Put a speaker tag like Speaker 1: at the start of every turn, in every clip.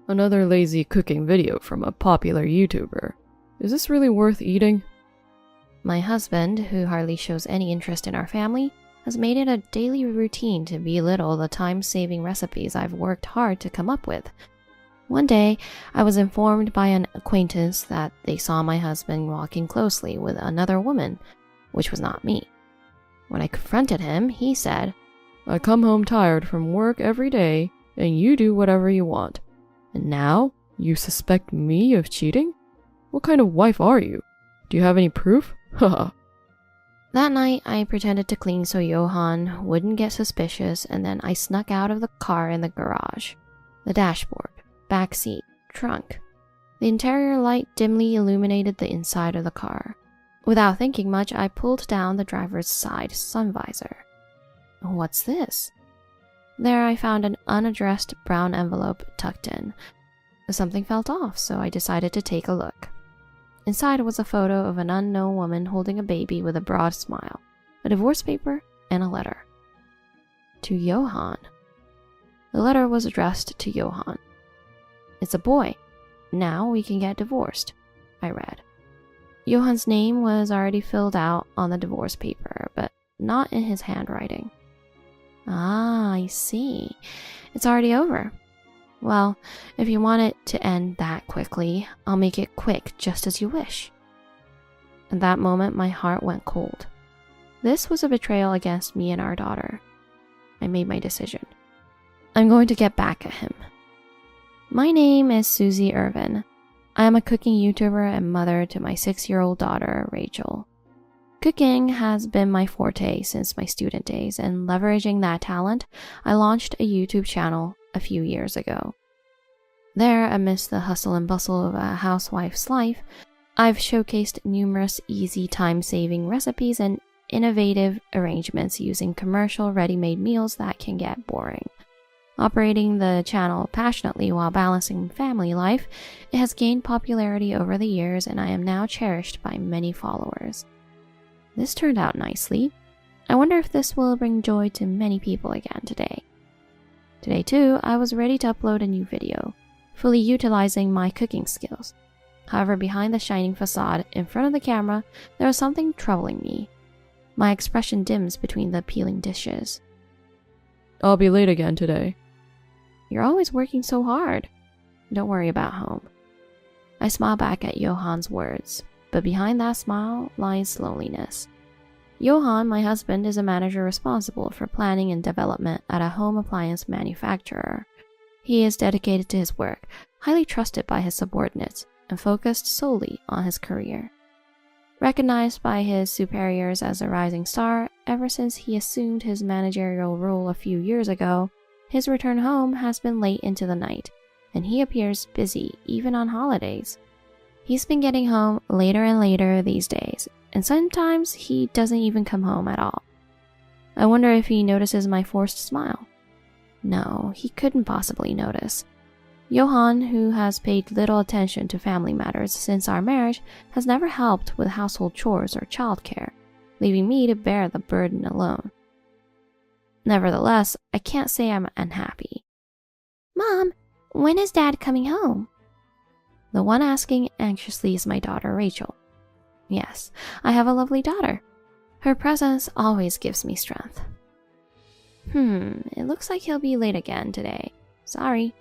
Speaker 1: Another lazy cooking video from a popular YouTuber. Is this really worth eating?
Speaker 2: My husband, who hardly shows any interest in our family, has made it a daily routine to belittle the time-saving recipes I've worked hard to come up with. One day, I was informed by an acquaintance that they saw my husband walking closely with another woman, which was not me. When I confronted him, he said,
Speaker 1: I come home tired from work every day, and you do whatever you want. And now, you suspect me of cheating? What kind of wife are you? Do you have any proof? Haha.
Speaker 2: That night, I pretended to clean so Johan wouldn't get suspicious, and then I snuck out of the car in the garage. The dashboard, back seat, trunk. The interior light dimly illuminated the inside of the car. Without thinking much, I pulled down the driver's side sun visor. What's this? There I found an unaddressed brown envelope tucked in. Something felt off, so I decided to take a look. Inside was a photo of an unknown woman holding a baby with a broad smile, a divorce paper, and a letter. To Johan. The letter was addressed to Johan. It's a boy. Now we can get divorced, I read. Johan's name was already filled out on the divorce paper, but not in his handwriting. Ah, I see. It's already over. Well, if you want it to end that quickly, I'll make it quick just as you wish. At that moment, my heart went cold. This was a betrayal against me and our daughter. I made my decision. I'm going to get back at him. My name is Susie Irvin. I am a cooking YouTuber and mother to my 6-year-old daughter, Rachel. Cooking has been my forte since my student days, and leveraging that talent, I launched a YouTube channel a few years ago. There, amidst the hustle and bustle of a housewife's life, I've showcased numerous easy time-saving recipes and innovative arrangements using commercial ready-made meals that can get boring. Operating the channel passionately while balancing family life, it has gained popularity over the years, and I am now cherished by many followers. This turned out nicely. I wonder if this will bring joy to many people again today. Today too, I was ready to upload a new video, fully utilizing my cooking skills. However, behind the shining facade in front of the camera, there was something troubling me. My expression dims between the peeling dishes.
Speaker 1: I'll be late again today.
Speaker 2: You're always working so hard. Don't worry about home. I smile back at Johan's words, but behind that smile lies loneliness. Johan, my husband, is a manager responsible for planning and development at a home appliance manufacturer. He is dedicated to his work, highly trusted by his subordinates, and focused solely on his career. Recognized by his superiors as a rising star ever since he assumed his managerial role a few years ago, his return home has been late into the night, and he appears busy even on holidays. He's been getting home later and later these days, and sometimes he doesn't even come home at all. I wonder if he notices my forced smile. No, he couldn't possibly notice. Johan, who has paid little attention to family matters since our marriage, has never helped with household chores or childcare, leaving me to bear the burden alone. Nevertheless, I can't say I'm unhappy. Mom, when is Dad coming home? The one asking anxiously is my daughter, Rachel. Yes, I have a lovely daughter. Her presence always gives me strength. It looks like he'll be late again today. Sorry.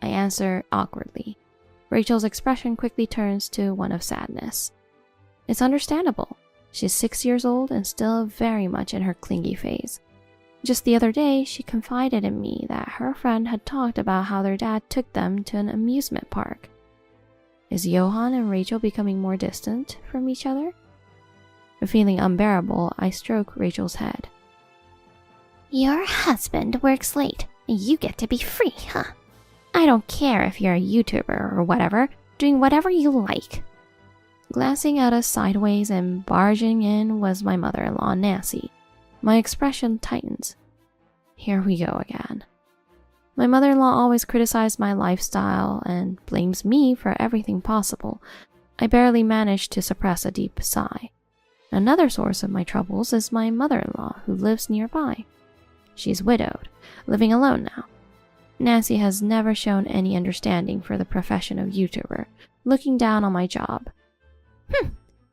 Speaker 2: I answer awkwardly. Rachel's expression quickly turns to one of sadness. It's understandable. She's 6 years old and still very much in her clingy phase. Just the other day, she confided in me that her friend had talked about how their dad took them to an amusement park. Is Johan and Rachel becoming more distant from each other? Feeling unbearable, I stroke Rachel's head. Your husband works late, and you get to be free, huh? I don't care if you're a YouTuber or whatever, doing whatever you like. Glancing at us sideways and barging in was my mother-in-law, Nancy. My expression tightens. Here we go again. My mother-in-law always criticized my lifestyle and blames me for everything possible. I barely manage to suppress a deep sigh. Another source of my troubles is my mother-in-law, who lives nearby. She's widowed, living alone now. Nancy has never shown any understanding for the profession of YouTuber, looking down on my job.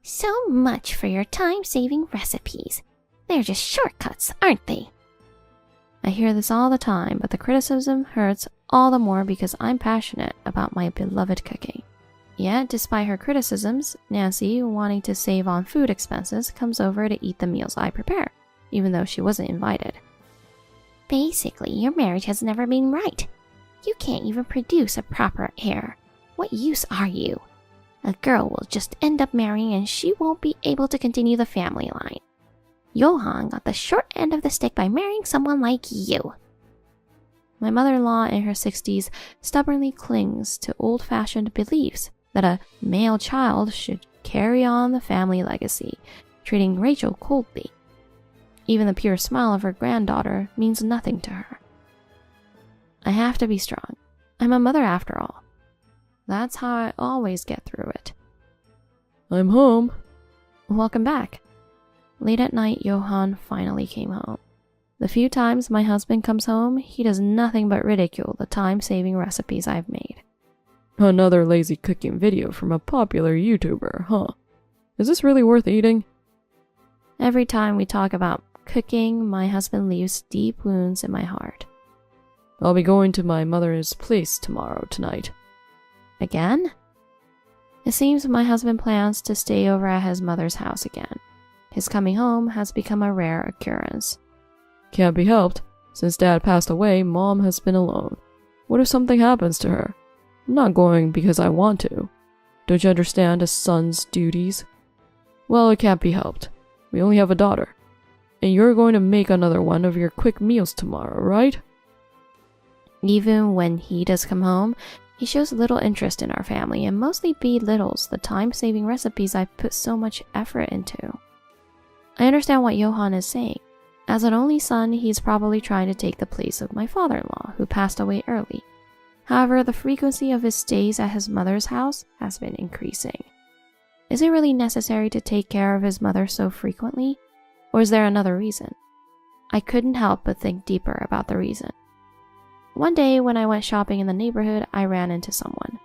Speaker 2: So much for your time-saving recipes. They're just shortcuts, aren't they? I hear this all the time, but the criticism hurts all the more because I'm passionate about my beloved cooking. Yet, despite her criticisms, Nancy, wanting to save on food expenses, comes over to eat the meals I prepare, even though she wasn't invited. Basically, your marriage has never been right. You can't even produce a proper heir. What use are you? A girl will just end up marrying and she won't be able to continue the family line. Johan got the short end of the stick by marrying someone like you. My mother-in-law in her 60s stubbornly clings to old-fashioned beliefs that a male child should carry on the family legacy, treating Rachel coldly. Even the pure smile of her granddaughter means nothing to her. I have to be strong. I'm a mother after all. That's how I always get through it.
Speaker 1: I'm home.
Speaker 2: Welcome back. Late at night, Johan finally came home. The few times my husband comes home, he does nothing but ridicule the time-saving recipes I've made.
Speaker 1: Another lazy cooking video from a popular YouTuber, huh? Is this really worth eating?
Speaker 2: Every time we talk about cooking, my husband leaves deep wounds in my heart.
Speaker 1: I'll be going to my mother's place tonight.
Speaker 2: Again? It seems my husband plans to stay over at his mother's house again. His coming home has become a rare occurrence.
Speaker 1: Can't be helped. Since Dad passed away, Mom has been alone. What if something happens to her? I'm not going because I want to. Don't you understand a son's duties? Well, it can't be helped. We only have a daughter. And you're going to make another one of your quick meals tomorrow, right?
Speaker 2: Even when he does come home, he shows little interest in our family and mostly belittles the time-saving recipes I've put so much effort into. I understand what Johan is saying. As an only son, he's probably trying to take the place of my father-in-law, who passed away early. However, the frequency of his stays at his mother's house has been increasing. Is it really necessary to take care of his mother so frequently? Or is there another reason? I couldn't help but think deeper about the reason. One day, when I went shopping in the neighborhood, I ran into someone.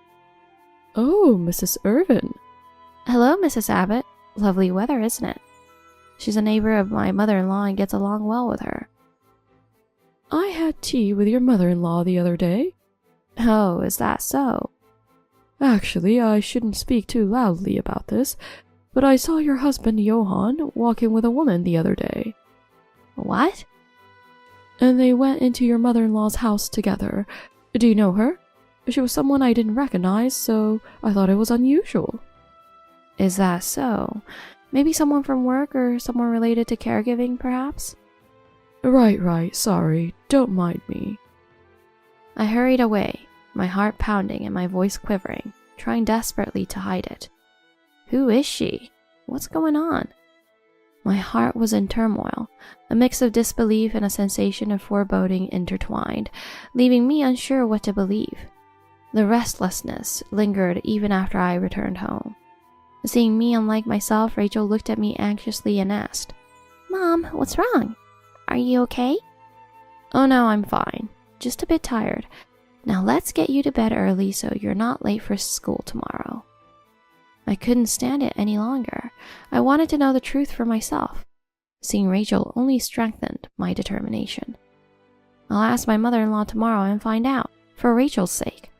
Speaker 1: Oh, Mrs. Irvin.
Speaker 2: Hello, Mrs. Abbott. Lovely weather, isn't it? She's a neighbor of my mother-in-law and gets along well with her.
Speaker 1: I had tea with your mother-in-law the other day.
Speaker 2: Oh, is that so?
Speaker 1: Actually, I shouldn't speak too loudly about this, but I saw your husband Johan walking with a woman the other day.
Speaker 2: What?
Speaker 1: And they went into your mother-in-law's house together. Do you know her? She was someone I didn't recognize, so I thought it was unusual.
Speaker 2: Is that so? Maybe someone from work or someone related to caregiving, perhaps?
Speaker 1: Right, sorry, don't mind me.
Speaker 2: I hurried away, my heart pounding and my voice quivering, trying desperately to hide it. Who is she? What's going on? My heart was in turmoil, a mix of disbelief and a sensation of foreboding intertwined, leaving me unsure what to believe. The restlessness lingered even after I returned home. Seeing me unlike myself, Rachel looked at me anxiously and asked, "Mom, what's wrong? Are you okay?" "Oh no, I'm fine. Just a bit tired. Now let's get you to bed early so you're not late for school tomorrow." I couldn't stand it any longer. I wanted to know the truth for myself. Seeing Rachel only strengthened my determination. I'll ask my mother-in-law tomorrow and find out, for Rachel's sake.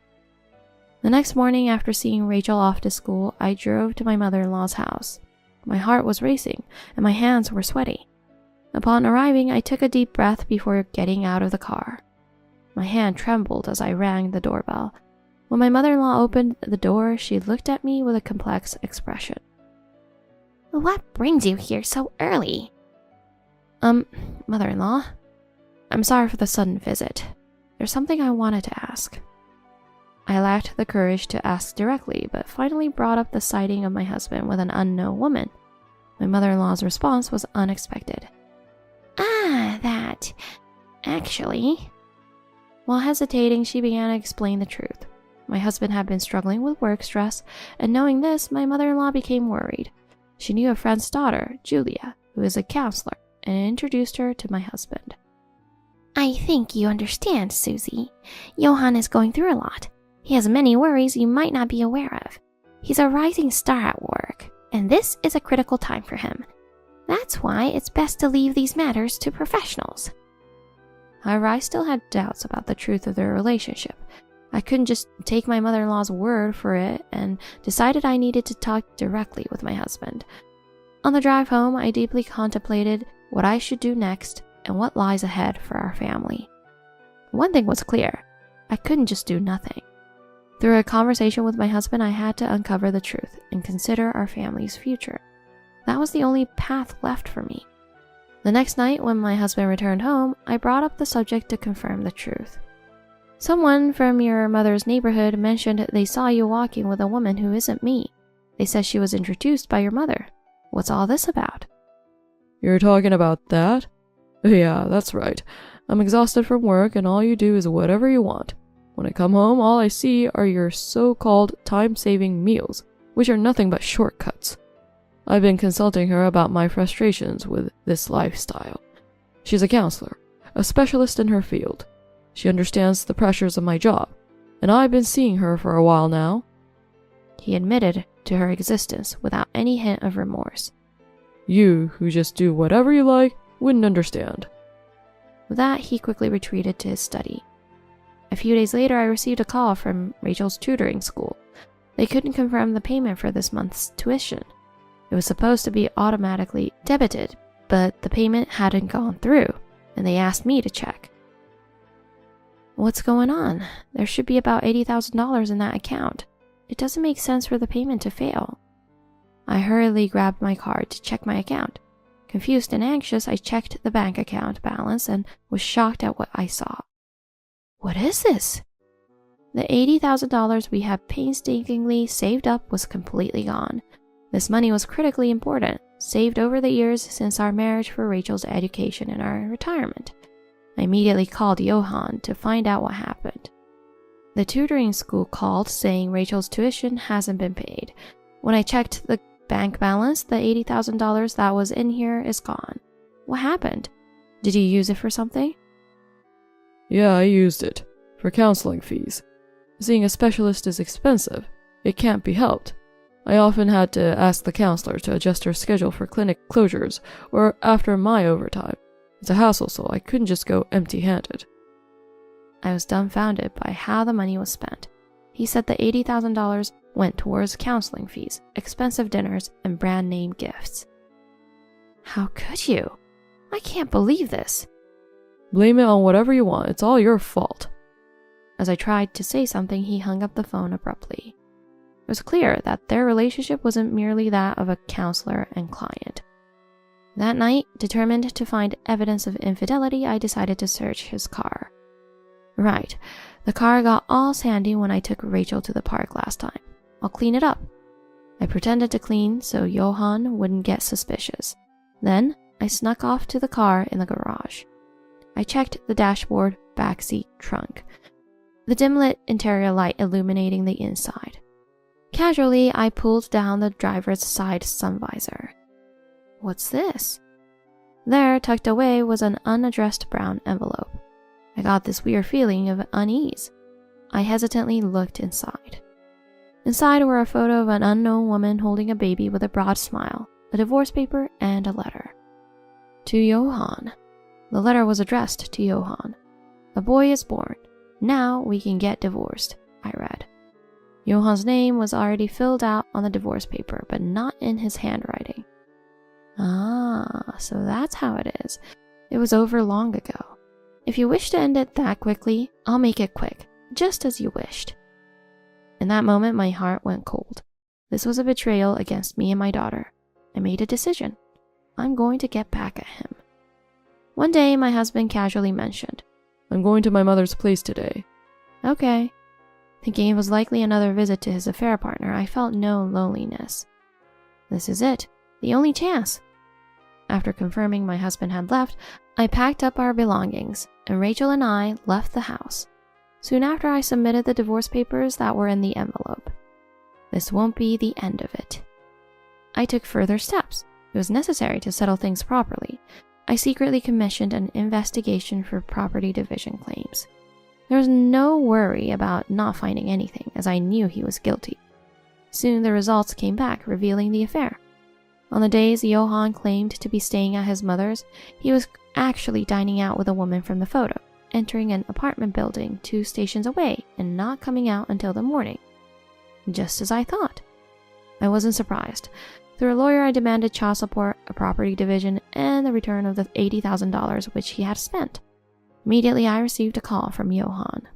Speaker 2: The next morning, after seeing Rachel off to school, I drove to my mother-in-law's house. My heart was racing, and my hands were sweaty. Upon arriving, I took a deep breath before getting out of the car. My hand trembled as I rang the doorbell. When my mother-in-law opened the door, she looked at me with a complex expression. "What brings you here so early?" Mother-in-law, I'm sorry for the sudden visit. There's something I wanted to ask." I lacked the courage to ask directly, but finally brought up the sighting of my husband with an unknown woman. My mother-in-law's response was unexpected. That. Actually. While hesitating, she began to explain the truth. My husband had been struggling with work stress, and knowing this, my mother-in-law became worried. She knew a friend's daughter, Julia, who is a counselor, and introduced her to my husband. I think you understand, Susie. Johan is going through a lot. He has many worries you might not be aware of. He's a rising star at work, and this is a critical time for him. That's why it's best to leave these matters to professionals.
Speaker 1: However, I still had doubts about the truth of their relationship. I couldn't just take my mother-in-law's word for it and decided I needed to talk directly with my husband. On the drive home, I deeply contemplated what I should do next and what lies ahead for our family. One thing was clear. I couldn't just do nothing. Through a conversation with my husband, I had to uncover the truth and consider our family's future. That was the only path left for me. The next night, when my husband returned home, I brought up the subject to confirm the truth. Someone from your mother's neighborhood mentioned they saw you walking with a woman who isn't me. They said she was introduced by your mother. What's all this about?
Speaker 3: You're talking about that? Yeah, that's right. I'm exhausted from work and all you do is whatever you want. When I come home, all I see are your so-called time-saving meals, which are nothing but shortcuts. I've been consulting her about my frustrations with this lifestyle. She's a counselor, a specialist in her field. She understands the pressures of my job, and I've been seeing her for a while now.
Speaker 2: He admitted to her existence without any hint of remorse.
Speaker 3: You, who just do whatever you like, wouldn't understand.
Speaker 2: With that, he quickly retreated to his study. A few days later, I received a call from Rachel's tutoring school. They couldn't confirm the payment for this month's tuition. It was supposed to be automatically debited, but the payment hadn't gone through, and they asked me to check. What's going on? There should be about $80,000 in that account. It doesn't make sense for the payment to fail. I hurriedly grabbed my card to check my account. Confused and anxious, I checked the bank account balance and was shocked at what I saw. What is this? The $80,000 we had painstakingly saved up was completely gone. This money was critically important, saved over the years since our marriage for Rachel's education and our retirement. I immediately called Johan to find out what happened. The tutoring school called saying Rachel's tuition hasn't been paid. When I checked the bank balance, the $80,000 that was in here is gone. What happened? Did you use it for something?
Speaker 3: Yeah, I used it. For counseling fees. Seeing a specialist is expensive. It can't be helped. I often had to ask the counselor to adjust her schedule for clinic closures or after my overtime. It's a hassle, so I couldn't just go empty-handed.
Speaker 2: I was dumbfounded by how the money was spent. He said the $80,000 went towards counseling fees, expensive dinners, and brand-name gifts. How could you? I can't believe this.
Speaker 3: Blame it on whatever you want. It's all your fault.
Speaker 2: As I tried to say something, he hung up the phone abruptly. It was clear that their relationship wasn't merely that of a counselor and client. That night, determined to find evidence of infidelity, I decided to search his car. Right, the car got all sandy when I took Rachel to the park last time. I'll clean it up. I pretended to clean so Johan wouldn't get suspicious. Then, I snuck off to the car in the garage. I checked the dashboard, backseat, trunk. The dim-lit interior light illuminating the inside. Casually, I pulled down the driver's side sun visor. What's this? There, tucked away, was an unaddressed brown envelope. I got this weird feeling of unease. I hesitantly looked inside. Inside were a photo of an unknown woman holding a baby with a broad smile, a divorce paper, and a letter. To Johan. The letter was addressed to Johan. A boy is born. Now we can get divorced, I read. Johan's name was already filled out on the divorce paper, but not in his handwriting. Ah, so that's how it is. It was over long ago. If you wish to end it that quickly, I'll make it quick, just as you wished. In that moment, my heart went cold. This was a betrayal against me and my daughter. I made a decision. I'm going to get back at him. One day, my husband casually mentioned,
Speaker 3: I'm going to my mother's place today.
Speaker 2: Okay. Thinking it was likely another visit to his affair partner, I felt no loneliness. This is it, the only chance. After confirming my husband had left, I packed up our belongings, and Rachel and I left the house. Soon after, I submitted the divorce papers that were in the envelope. This won't be the end of it. I took further steps. It was necessary to settle things properly. I secretly commissioned an investigation for property division claims. There was no worry about not finding anything, as I knew he was guilty. Soon the results came back, revealing the affair. On the days Johan claimed to be staying at his mother's, he was actually dining out with a woman from the photo, entering an apartment building 2 stations away and not coming out until the morning. Just as I thought. I wasn't surprised. Through a lawyer, I demanded child support, a property division, and the return of the $80,000 which he had spent. Immediately, I received a call from Johan.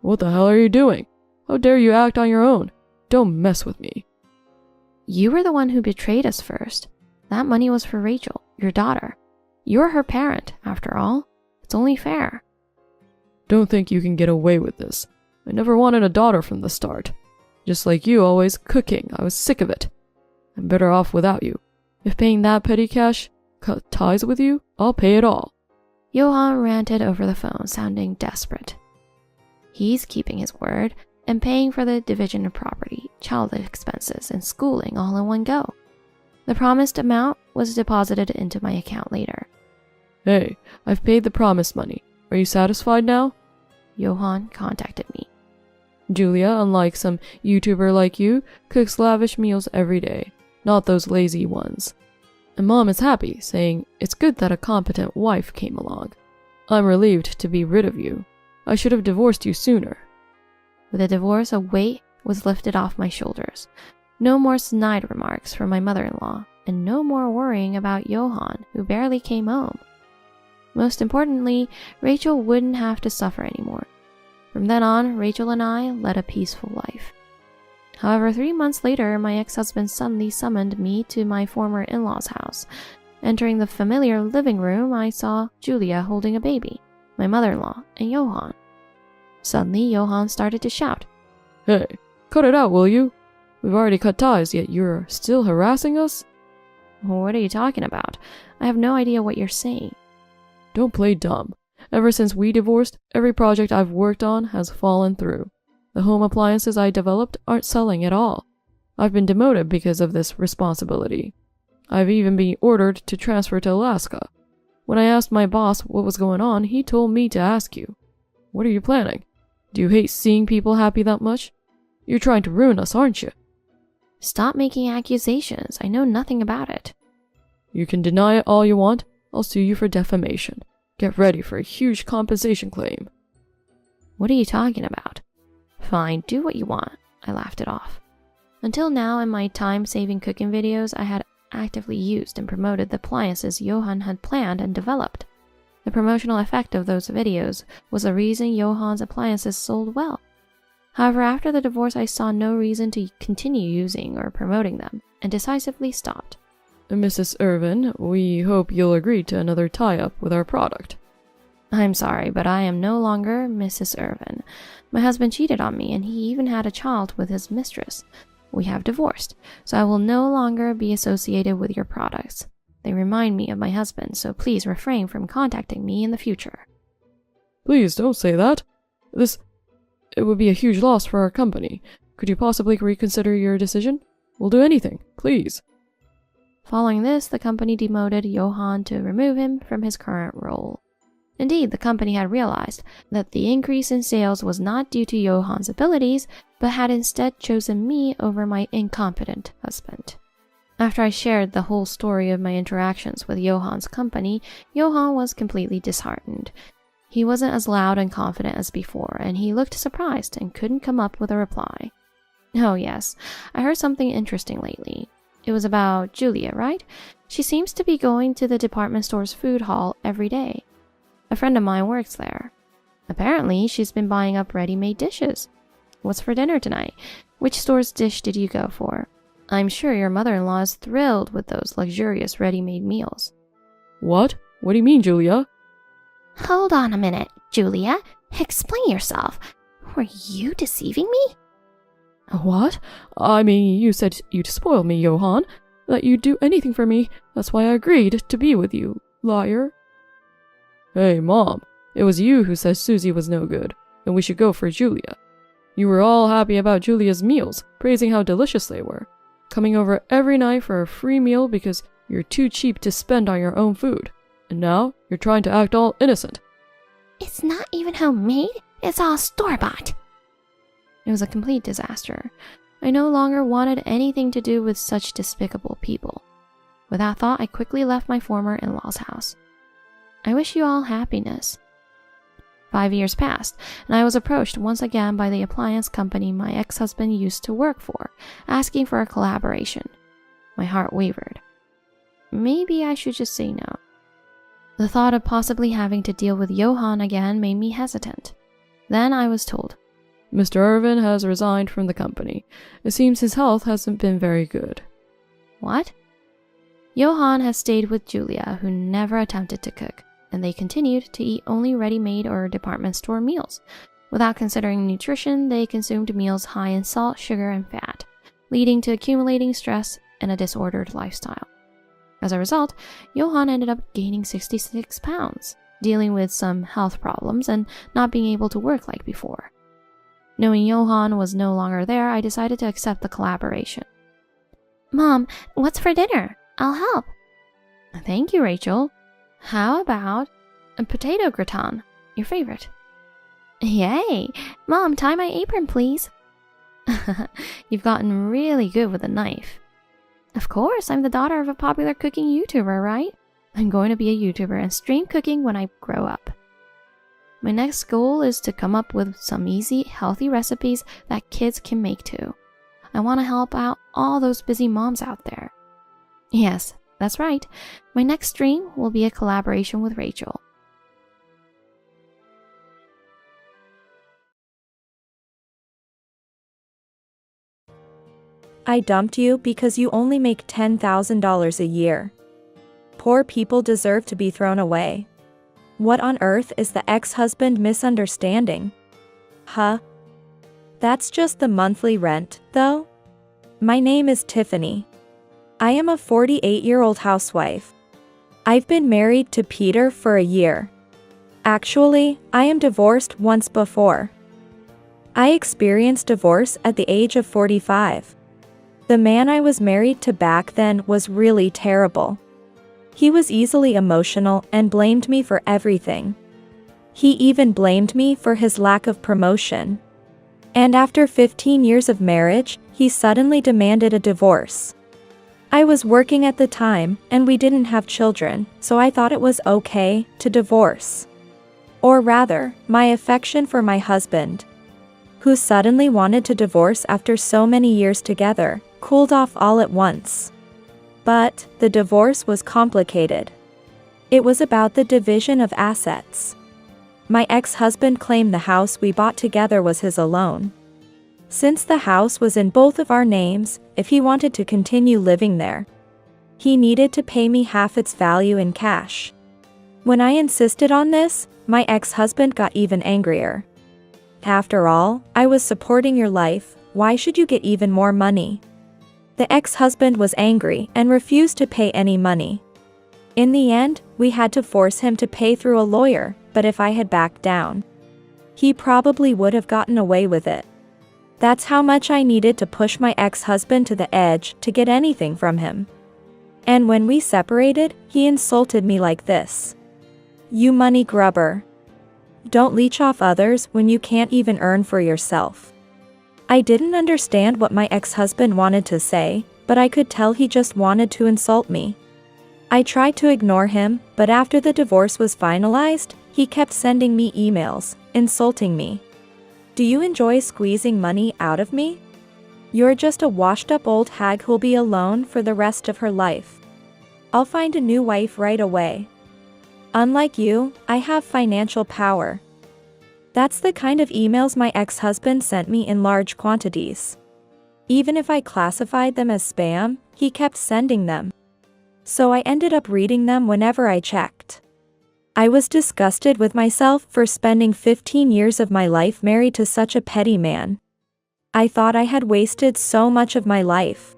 Speaker 3: What the hell are you doing? How dare you act on your own? Don't mess with me.
Speaker 2: You were the one who betrayed us first. That money was for Rachel, your daughter. You're her parent, after all. It's only fair.
Speaker 3: Don't think you can get away with this. I never wanted a daughter from the start. Just like you always cooking, I was sick of it. I'm better off without you. If paying that petty cash cut ties with you, I'll pay it all.
Speaker 2: Johan ranted over the phone, sounding desperate. He's keeping his word and paying for the division of property, child expenses, and schooling all in one go. The promised amount was deposited into my account later.
Speaker 3: Hey, I've paid the promised money. Are you satisfied now?
Speaker 2: Johan contacted me.
Speaker 3: Julia, unlike some YouTuber like you, cooks lavish meals every day, not those lazy ones. And Mom is happy, saying it's good that a competent wife came along. I'm relieved to be rid of you. I should have divorced you sooner.
Speaker 2: With the divorce, a weight was lifted off my shoulders. No more snide remarks from my mother-in-law, and no more worrying about Johan, who barely came home. Most importantly, Rachel wouldn't have to suffer anymore. From then on, Rachel and I led a peaceful life. However, 3 months later, my ex-husband suddenly summoned me to my former in-laws' house. Entering the familiar living room, I saw Julia holding a baby, my mother-in-law, and Johan. Suddenly, Johan started to shout.
Speaker 3: Hey, cut it out, will you? We've already cut ties, yet you're still harassing us?
Speaker 2: What are you talking about? I have no idea what you're saying.
Speaker 3: Don't play dumb. Ever since we divorced, every project I've worked on has fallen through. The home appliances I developed aren't selling at all. I've been demoted because of this responsibility. I've even been ordered to transfer to Alaska. When I asked my boss what was going on, he told me to ask you. What are you planning? Do you hate seeing people happy that much? You're trying to ruin us, aren't you?
Speaker 2: Stop making accusations. I know nothing about it.
Speaker 3: You can deny it all you want. I'll sue you for defamation. Get ready for a huge compensation claim.
Speaker 2: What are you talking about? Fine, do what you want. I laughed it off. Until now, in my time-saving cooking videos, I had actively used and promoted the appliances Johan had planned and developed. The promotional effect of those videos was the reason Johan's appliances sold well. However, after the divorce, I saw no reason to continue using or promoting them, and decisively stopped.
Speaker 3: Mrs. Irvin, we hope you'll agree to another tie-up with our product.
Speaker 2: I'm sorry, but I am no longer Mrs. Irvin. My husband cheated on me, and he even had a child with his mistress. We have divorced, so I will no longer be associated with your products. They remind me of my husband, so please refrain from contacting me in the future.
Speaker 3: Please don't say that. It would be a huge loss for our company. Could you possibly reconsider your decision? We'll do anything, please.
Speaker 2: Following this, the company demoted Johan to remove him from his current role. Indeed, the company had realized that the increase in sales was not due to Johan's abilities, but had instead chosen me over my incompetent husband. After I shared the whole story of my interactions with Johan's company, Johan was completely disheartened. He wasn't as loud and confident as before, and he looked surprised and couldn't come up with a reply. Oh yes, I heard something interesting lately. It was about Julia, right? She seems to be going to the department store's food hall every day. A friend of mine works there. Apparently, she's been buying up ready-made dishes. What's for dinner tonight? Which store's dish did you go for? I'm sure your mother-in-law is thrilled with those luxurious ready-made meals.
Speaker 3: What? What do you mean, Julia?
Speaker 2: Hold on a minute, Julia. Explain yourself. Were you deceiving me?
Speaker 3: What? I mean, you said you'd spoil me, Johan. That you'd do anything for me. That's why I agreed to be with you, liar. Hey, Mom. It was you who said Susie was no good, and we should go for Julia. You were all happy about Julia's meals, praising how delicious they were. Coming over every night for a free meal because you're too cheap to spend on your own food. and now you're trying to act all innocent.
Speaker 2: It's not even homemade, it's all store-bought. It was a complete disaster. I no longer wanted anything to do with such despicable people. With that thought, I quickly left my former in-laws' house. I wish you all happiness. 5 years passed, and I was approached once again by the appliance company my ex-husband used to work for, asking for a collaboration. My heart wavered. Maybe I should just say no. The thought of possibly having to deal with Johan again made me hesitant. Then I was told,
Speaker 3: Mr. Irvin has resigned from the company. It seems his health hasn't been very good.
Speaker 2: What? Johan has stayed with Julia, who never attempted to cook, and they continued to eat only ready-made or department store meals. Without considering nutrition, they consumed meals high in salt, sugar, and fat, leading to accumulating stress and a disordered lifestyle. As a result, Johan ended up gaining 66 pounds, dealing with some health problems and not being able to work like before. Knowing Johan was no longer there, I decided to accept the collaboration. Mom, what's for dinner? I'll help. Thank you, Rachel. How about a potato gratin, your favorite? Yay! Mom, tie my apron, please. You've gotten really good with a knife. Of course, I'm the daughter of a popular cooking YouTuber, right? I'm going to be a YouTuber and stream cooking when I grow up. My next goal is to come up with some easy, healthy recipes that kids can make too. I want to help out all those busy moms out there. Yes, that's right. My next stream will be a collaboration with Rachel.
Speaker 4: I dumped you because you only make $10,000 a year. Poor people deserve to be thrown away. What on earth is the ex-husband misunderstanding? Huh? That's just the monthly rent, though? My name is Tiffany. I am a 48-year-old housewife. I've been married to Peter for a year. Actually, I am divorced once before. I experienced divorce at the age of 45. The man I was married to back then was really terrible. He was easily emotional and blamed me for everything. He even blamed me for his lack of promotion. And after 15 years of marriage, he suddenly demanded a divorce. I was working at the time, and we didn't have children, so I thought it was okay to divorce. Or rather, my affection for my husband, who suddenly wanted to divorce after so many years together, cooled off all at once. But the divorce was complicated. It was about the division of assets. My ex-husband claimed the house we bought together was his alone. Since the house was in both of our names, if he wanted to continue living there, he needed to pay me half its value in cash. When I insisted on this, my ex-husband got even angrier. After all, I was supporting your life, why should you get even more money? The ex-husband was angry and refused to pay any money. In the end, we had to force him to pay through a lawyer, but if I had backed down, he probably would have gotten away with it. That's how much I needed to push my ex-husband to the edge to get anything from him. And when we separated, he insulted me like this. You money grubber. Don't leech off others when you can't even earn for yourself. I didn't understand what my ex-husband wanted to say, but I could tell he just wanted to insult me. I tried to ignore him, but after the divorce was finalized, he kept sending me emails, insulting me. Do you enjoy squeezing money out of me? You're just a washed-up old hag who'll be alone for the rest of her life. I'll find a new wife right away. Unlike you, I have financial power. That's the kind of emails my ex-husband sent me in large quantities. Even if I classified them as spam, he kept sending them. So I ended up reading them whenever I checked. I was disgusted with myself for spending 15 years of my life married to such a petty man. I thought I had wasted so much of my life.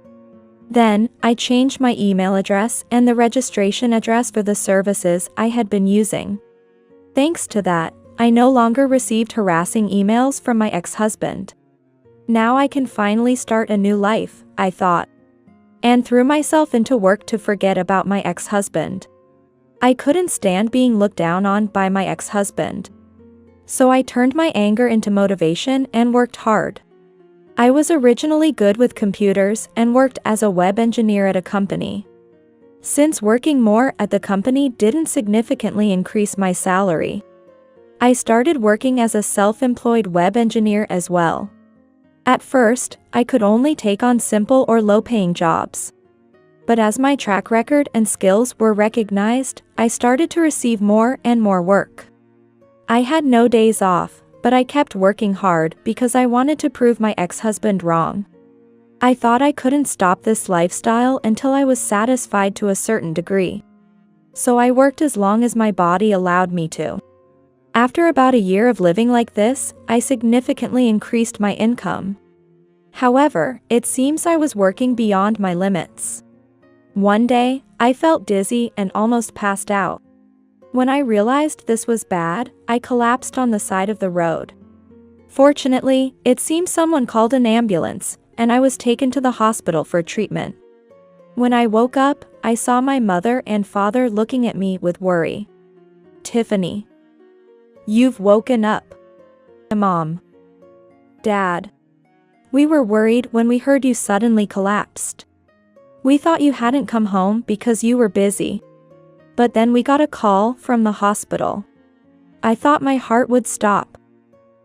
Speaker 4: Then, I changed my email address and the registration address for the services I had been using. Thanks to that, I no longer received harassing emails from my ex-husband. Now I can finally start a new life, I thought. And threw myself into work to forget about my ex-husband. I couldn't stand being looked down on by my ex-husband. So I turned my anger into motivation and worked hard. I was originally good with computers and worked as a web engineer at a company. Since working more at the company didn't significantly increase my salary, I started working as a self-employed web engineer as well. At first, I could only take on simple or low-paying jobs. But as my track record and skills were recognized, I started to receive more and more work. I had no days off, but I kept working hard because I wanted to prove my ex-husband wrong. I thought I couldn't stop this lifestyle until I was satisfied to a certain degree. So I worked as long as my body allowed me to. After about a year of living like this, I significantly increased my income. However, it seems I was working beyond my limits. One day, I felt dizzy and almost passed out. When I realized this was bad, I collapsed on the side of the road. Fortunately, it seems someone called an ambulance, and I was taken to the hospital for treatment. When I woke up, I saw my mother and father looking at me with worry. "Tiffany, you've woken up." "Mom." "Dad, we were worried when we heard you suddenly collapsed. We thought you hadn't come home because you were busy. But then we got a call from the hospital. I thought my heart would stop.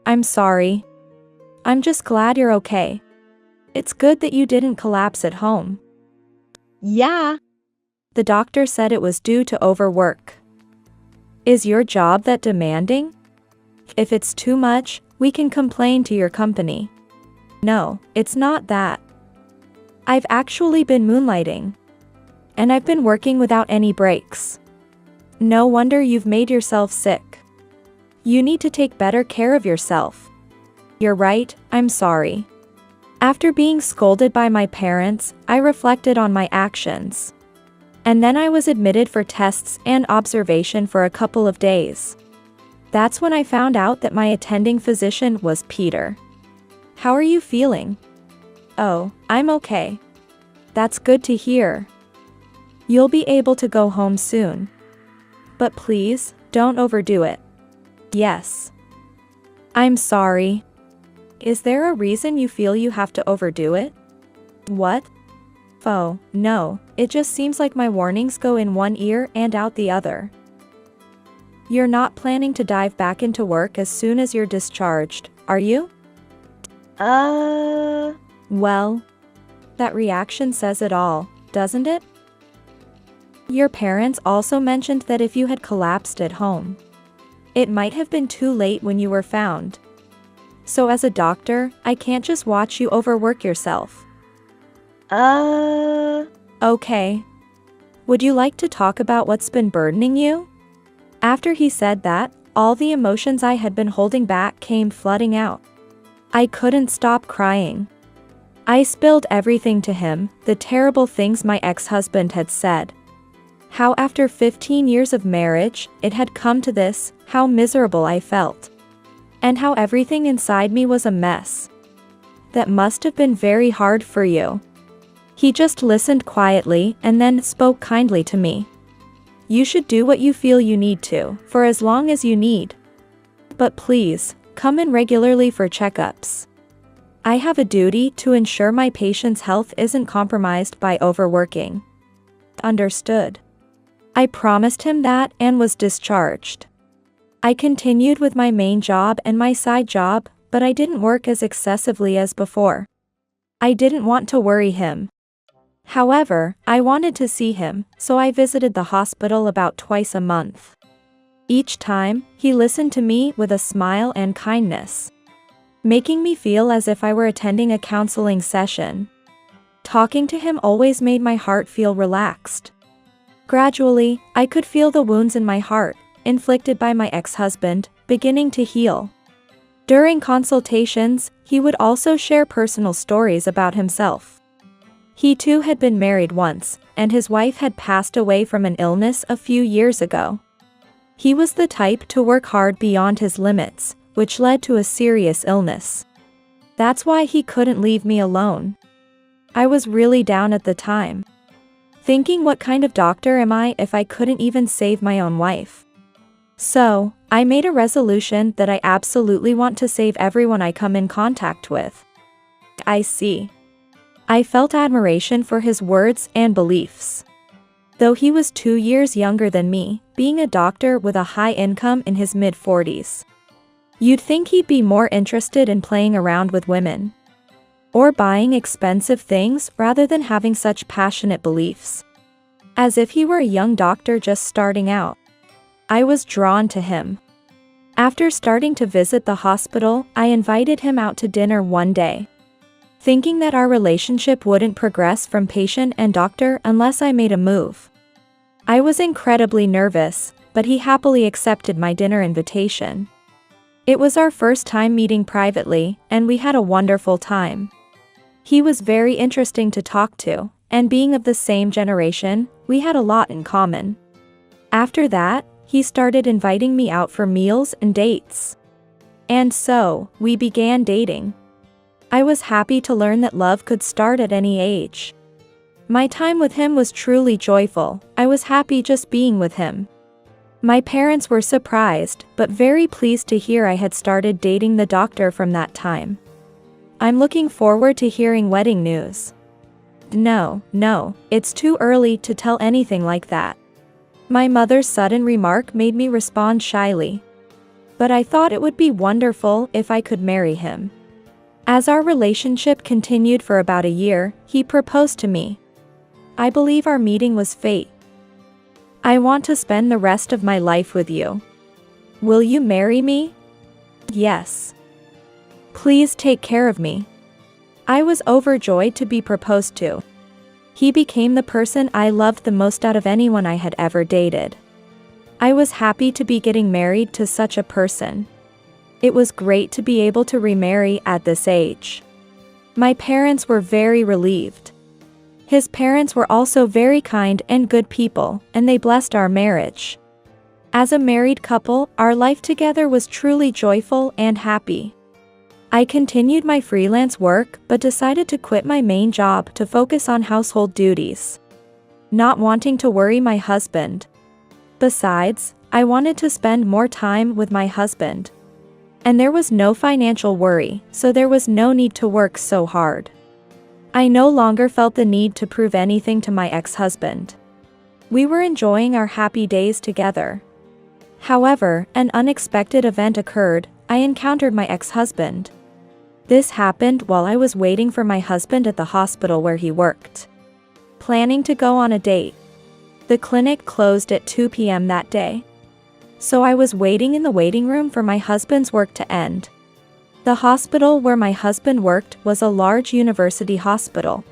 Speaker 4: I'm sorry. I'm just glad you're okay. It's good that you didn't collapse at home." "Yeah." The doctor said it was due to overwork. "Is your job that demanding? If it's too much, we can complain to your company." "No, it's not that. I've actually been moonlighting. And I've been working without any breaks. No wonder you've made yourself sick. You need to take better care of yourself." "You're right, I'm sorry." After being scolded by my parents, I reflected on my actions. And then I was admitted for tests and observation for a couple of days. That's when I found out that my attending physician was Peter. "How are you feeling?" "Oh, I'm okay." "That's good to hear. You'll be able to go home soon. But please, don't overdo it." "Yes." "I'm sorry. Is there a reason you feel you have to overdo it?" "What?" "Oh, no, it just seems like my warnings go in one ear and out the other." "You're not planning to dive back into work as soon as you're discharged, are you?" Well, that reaction says it all, doesn't it? Your parents also mentioned that if you had collapsed at home, it might have been too late when you were found. So as a doctor, I can't just watch you overwork yourself." "Okay. Would you like to talk about what's been burdening you?" After he said that, all the emotions I had been holding back came flooding out. I couldn't stop crying. I spilled everything to him, the terrible things my ex-husband had said. How after 15 years of marriage, it had come to this, how miserable I felt. And how everything inside me was a mess. "That must have been very hard for you." He just listened quietly and then spoke kindly to me. "You should do what you feel you need to, for as long as you need. But please, come in regularly for checkups. I have a duty to ensure my patient's health isn't compromised by overworking." Understood. I promised him that and was discharged. I continued with my main job and my side job, but I didn't work as excessively as before. I didn't want to worry him. However, I wanted to see him, so I visited the hospital about twice a month. Each time, he listened to me with a smile and kindness, making me feel as if I were attending a counseling session. Talking to him always made my heart feel relaxed. Gradually, I could feel the wounds in my heart, inflicted by my ex-husband, beginning to heal. During consultations, he would also share personal stories about himself. He too had been married once, and his wife had passed away from an illness a few years ago. He was the type to work hard beyond his limits, which led to a serious illness. That's why he couldn't leave me alone. I was really down at the time. thinking what kind of doctor am I if I couldn't even save my own wife? So, I made a resolution that I absolutely want to save everyone I come in contact with. I see. I felt admiration for his words and beliefs. Though he was 2 years younger than me, being a doctor with a high income in his mid-40s. You'd think he'd be more interested in playing around with women or buying expensive things rather than having such passionate beliefs. As if he were a young doctor just starting out. I was drawn to him. After starting to visit the hospital, I invited him out to dinner one day, thinking that our relationship wouldn't progress from patient and doctor unless I made a move. I was incredibly nervous, but he happily accepted my dinner invitation. It was our first time meeting privately, and we had a wonderful time. He was very interesting to talk to, and being of the same generation, we had a lot in common. After that, he started inviting me out for meals and dates. And so, we began dating. I was happy to learn that love could start at any age. My time with him was truly joyful. I was happy just being with him. My parents were surprised, but very pleased to hear I had started dating the doctor from that time. I'm looking forward to hearing wedding news. No, it's too early to tell anything like that. My mother's sudden remark made me respond shyly. But I thought it would be wonderful if I could marry him. As our relationship continued for about a year, he proposed to me. I believe our meeting was fate. I want to spend the rest of my life with you. Will you marry me? Yes. Please take care of me. I was overjoyed to be proposed to. He became the person I loved the most out of anyone I had ever dated. I was happy to be getting married to such a person. It was great to be able to remarry at this age. My parents were very relieved. His parents were also very kind and good people, and they blessed our marriage. As a married couple, our life together was truly joyful and happy. I continued my freelance work but decided to quit my main job to focus on household duties, not wanting to worry my husband. Besides, I wanted to spend more time with my husband. And there was no financial worry, so there was no need to work so hard. I no longer felt the need to prove anything to my ex-husband. We were enjoying our happy days together. However, an unexpected event occurred. I encountered my ex-husband. This happened while I was waiting for my husband at the hospital where he worked, planning to go on a date. The clinic closed at 2 p.m. that day. So I was waiting in the waiting room for my husband's work to end. The hospital where my husband worked was a large university hospital.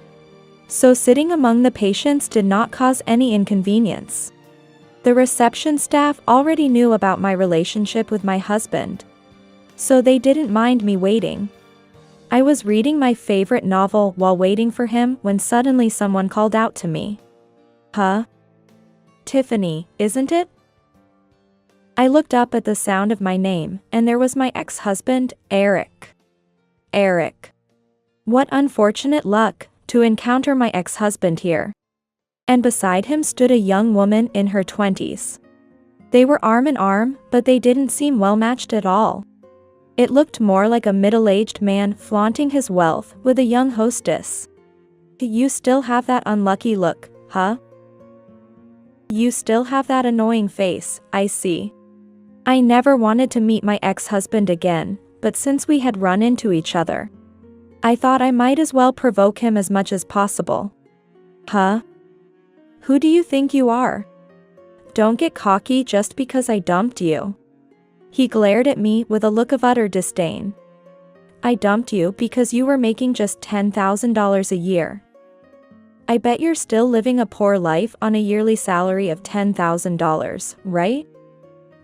Speaker 4: So sitting among the patients did not cause any inconvenience. The reception staff already knew about my relationship with my husband, so they didn't mind me waiting. I was reading my favorite novel while waiting for him when suddenly someone called out to me. Huh? Tiffany, isn't it? I looked up at the sound of my name, and there was my ex-husband, Eric. Eric. What unfortunate luck to encounter my ex-husband here. And beside him stood a young woman in her 20s. They were arm in arm, but they didn't seem well matched at all. It looked more like a middle-aged man flaunting his wealth with a young hostess. You still have that unlucky look, huh? You still have that annoying face, I see. I never wanted to meet my ex-husband again, but since we had run into each other, I thought I might as well provoke him as much as possible. Huh? Who do you think you are? Don't get cocky just because I dumped you. He glared at me with a look of utter disdain. I dumped you because you were making just $10,000 a year. I bet you're still living a poor life on a yearly salary of $10,000, right?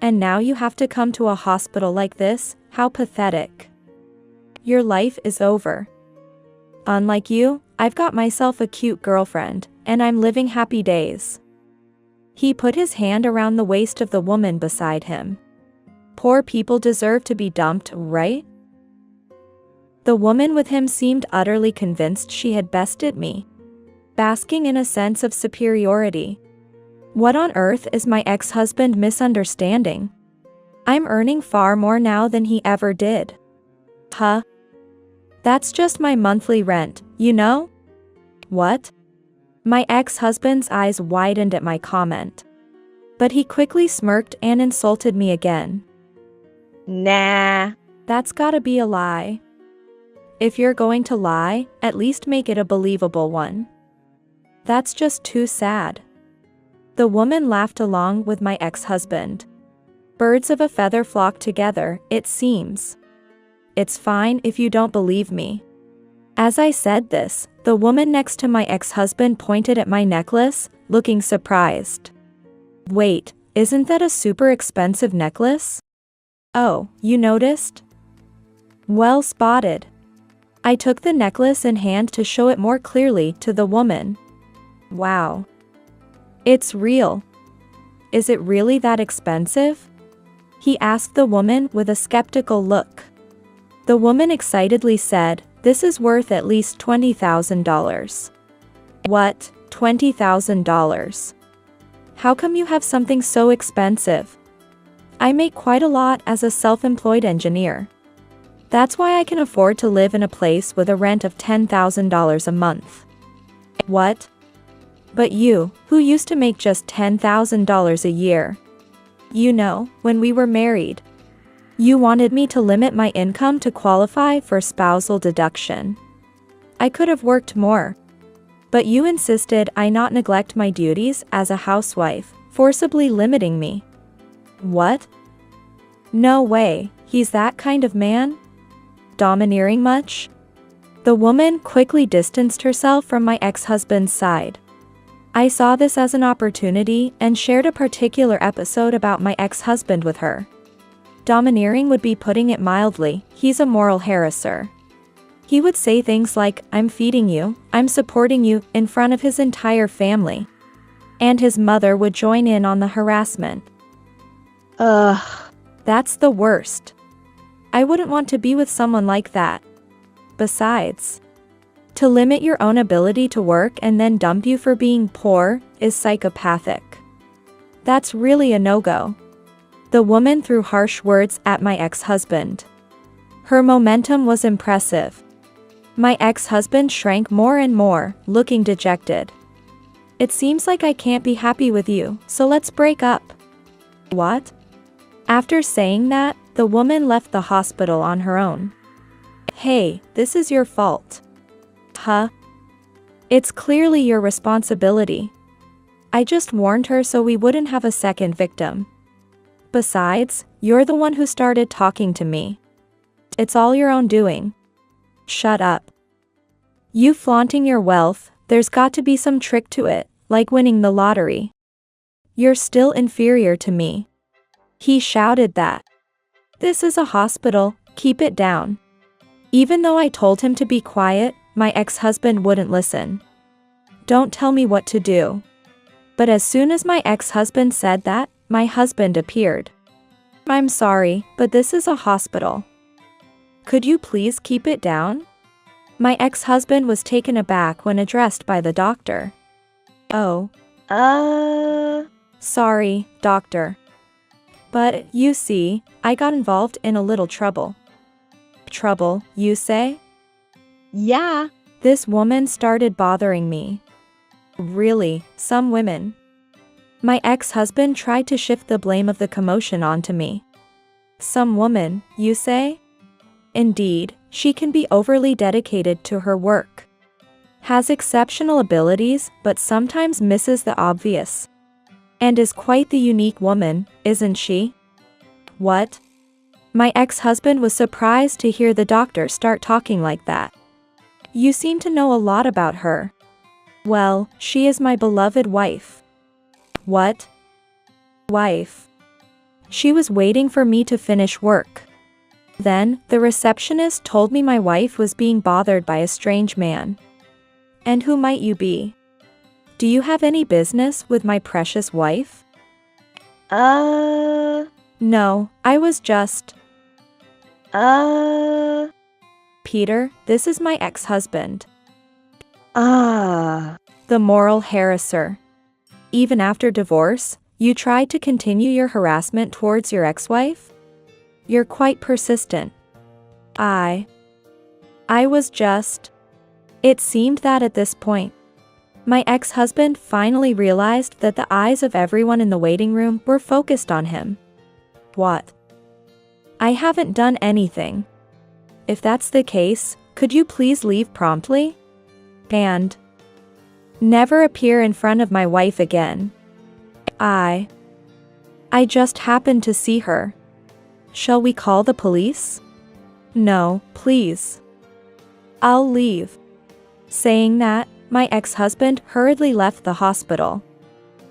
Speaker 4: And now you have to come to a hospital like this? How pathetic. Your life is over. Unlike you, I've got myself a cute girlfriend, and I'm living happy days. He put his hand around the waist of the woman beside him. Poor people deserve to be dumped, right? The woman with him seemed utterly convinced she had bested me. basking in a sense of superiority. What on earth is my ex-husband misunderstanding? I'm earning far more now than he ever did. Huh? That's just my monthly rent, you know? What? My ex-husband's eyes widened at my comment. But he quickly smirked and insulted me again. Nah, that's gotta be a lie. If you're going to lie, at least make it a believable one. That's just too sad. The woman laughed along with my ex-husband. Birds of a feather flock together, it seems. It's fine if you don't believe me. As I said this, the woman next to my ex-husband pointed at my necklace, looking surprised. Wait, isn't that a super expensive necklace? Oh, you noticed? Well spotted. I took the necklace in hand to show it more clearly to the woman. Wow. It's real. Is it really that expensive? He asked the woman with a skeptical look. The woman excitedly said, "This is worth at least $20,000. What, $20,000? How come you have something so expensive? I make quite a lot as a self-employed engineer. That's why I can afford to live in a place with a rent of $10,000 a month." What? But you, who used to make just $10,000 a year. You know, when we were married, you wanted me to limit my income to qualify for spousal deduction. I could have worked more. But you insisted I not neglect my duties as a housewife, forcibly limiting me. What? No way, he's that kind of man? Domineering much? The woman quickly distanced herself from my ex-husband's side. I saw this as an opportunity and shared a particular episode about my ex-husband with her. Domineering would be putting it mildly, he's a moral harasser. He would say things like, "I'm feeding you, I'm supporting you," in front of his entire family. And his mother would join in on the harassment. Ugh, that's the worst. I wouldn't want to be with someone like that. Besides, to limit your own ability to work and then dump you for being poor is psychopathic. That's really a no-go. The woman threw harsh words at my ex-husband. Her momentum was impressive. My ex-husband shrank more and more, looking dejected. It seems like I can't be happy with you, so let's break up. What? After saying that, the woman left the hospital on her own. Hey, this is your fault. Huh? It's clearly your responsibility. I just warned her so we wouldn't have a second victim. Besides, you're the one who started talking to me. It's all your own doing. Shut up. You flaunting your wealth, there's got to be some trick to it, like winning the lottery. You're still inferior to me. He shouted that. This is a hospital, keep it down. Even though I told him to be quiet, my ex-husband wouldn't listen. Don't tell me what to do. But as soon as my ex-husband said that, my husband appeared. I'm sorry, but this is a hospital. Could you please keep it down? My ex-husband was taken aback when addressed by the doctor. Oh. Sorry, doctor. But, you see, I got involved in a little trouble. Trouble, you say? Yeah. This woman started bothering me. Really, some women. My ex-husband tried to shift the blame of the commotion onto me. Some woman, you say? Indeed, she can be overly dedicated to her work. Has exceptional abilities, but sometimes misses the obvious. And is quite the unique woman, isn't she? What? My ex-husband was surprised to hear the doctor start talking like that. You seem to know a lot about her. Well, she is my beloved wife. What? Wife. She was waiting for me to finish work. Then, the receptionist told me my wife was being bothered by a strange man. And who might you be? Do you have any business with my precious wife? No, I was just... Peter, this is my ex-husband. The moral harasser. Even after divorce, you tried to continue your harassment towards your ex-wife? You're quite persistent. I was just... It seemed that at this point, my ex-husband finally realized that the eyes of everyone in the waiting room were focused on him. What? I haven't done anything. If that's the case, could you please leave promptly? And never appear in front of my wife again. I just happened to see her. Shall we call the police? No, please. I'll leave. Saying that, my ex-husband hurriedly left the hospital.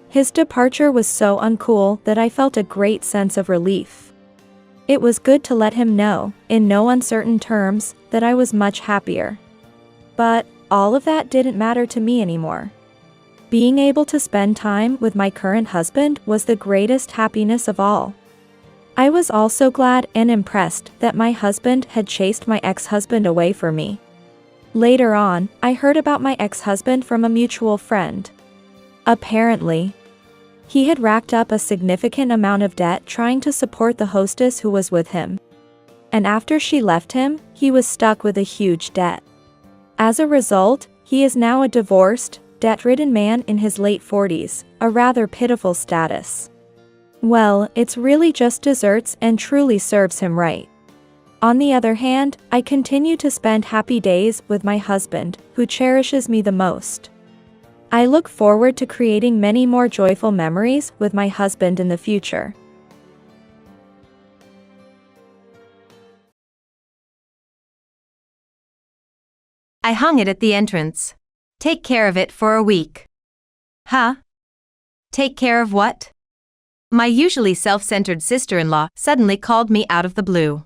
Speaker 4: His departure was so uncool that I felt a great sense of relief. It was good to let him know, in no uncertain terms, that I was much happier. But all of that didn't matter to me anymore. Being able to spend time with my current husband was the greatest happiness of all. I was also glad and impressed that my husband had chased my ex-husband away from me. Later on, I heard about my ex-husband from a mutual friend. Apparently, he had racked up a significant amount of debt trying to support the hostess who was with him. And after she left him, he was stuck with a huge debt. As a result, he is now a divorced, debt-ridden man in his late 40s, a rather pitiful status. Well, it's really just desserts and truly serves him right. On the other hand, I continue to spend happy days with my husband, who cherishes me the most. I look forward to creating many more joyful memories with my husband in the future.
Speaker 5: I hung it at the entrance. Take care of it for a week. Huh? Take care of what? My usually self-centered sister-in-law suddenly called me out of the blue.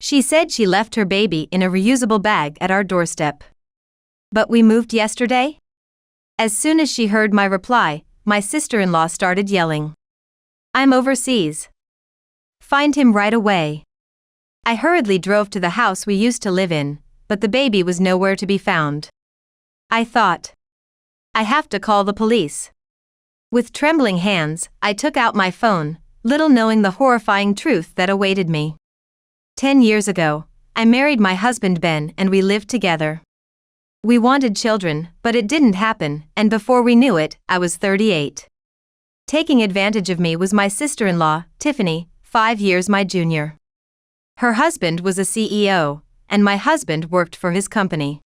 Speaker 5: She said she left her baby in a reusable bag at our doorstep. But we moved yesterday? As soon as she heard my reply, my sister-in-law started yelling. I'm overseas. Find him right away. I hurriedly drove to the house we used to live in, but the baby was nowhere to be found. I thought, I have to call the police. With trembling hands, I took out my phone, little knowing the horrifying truth that awaited me. 10 years ago, I married my husband Ben and we lived together. We wanted children, but it didn't happen, and before we knew it, I was 38. Taking advantage of me was my sister-in-law, Tiffany, 5 years my junior. Her husband was a CEO, and my husband worked for his company.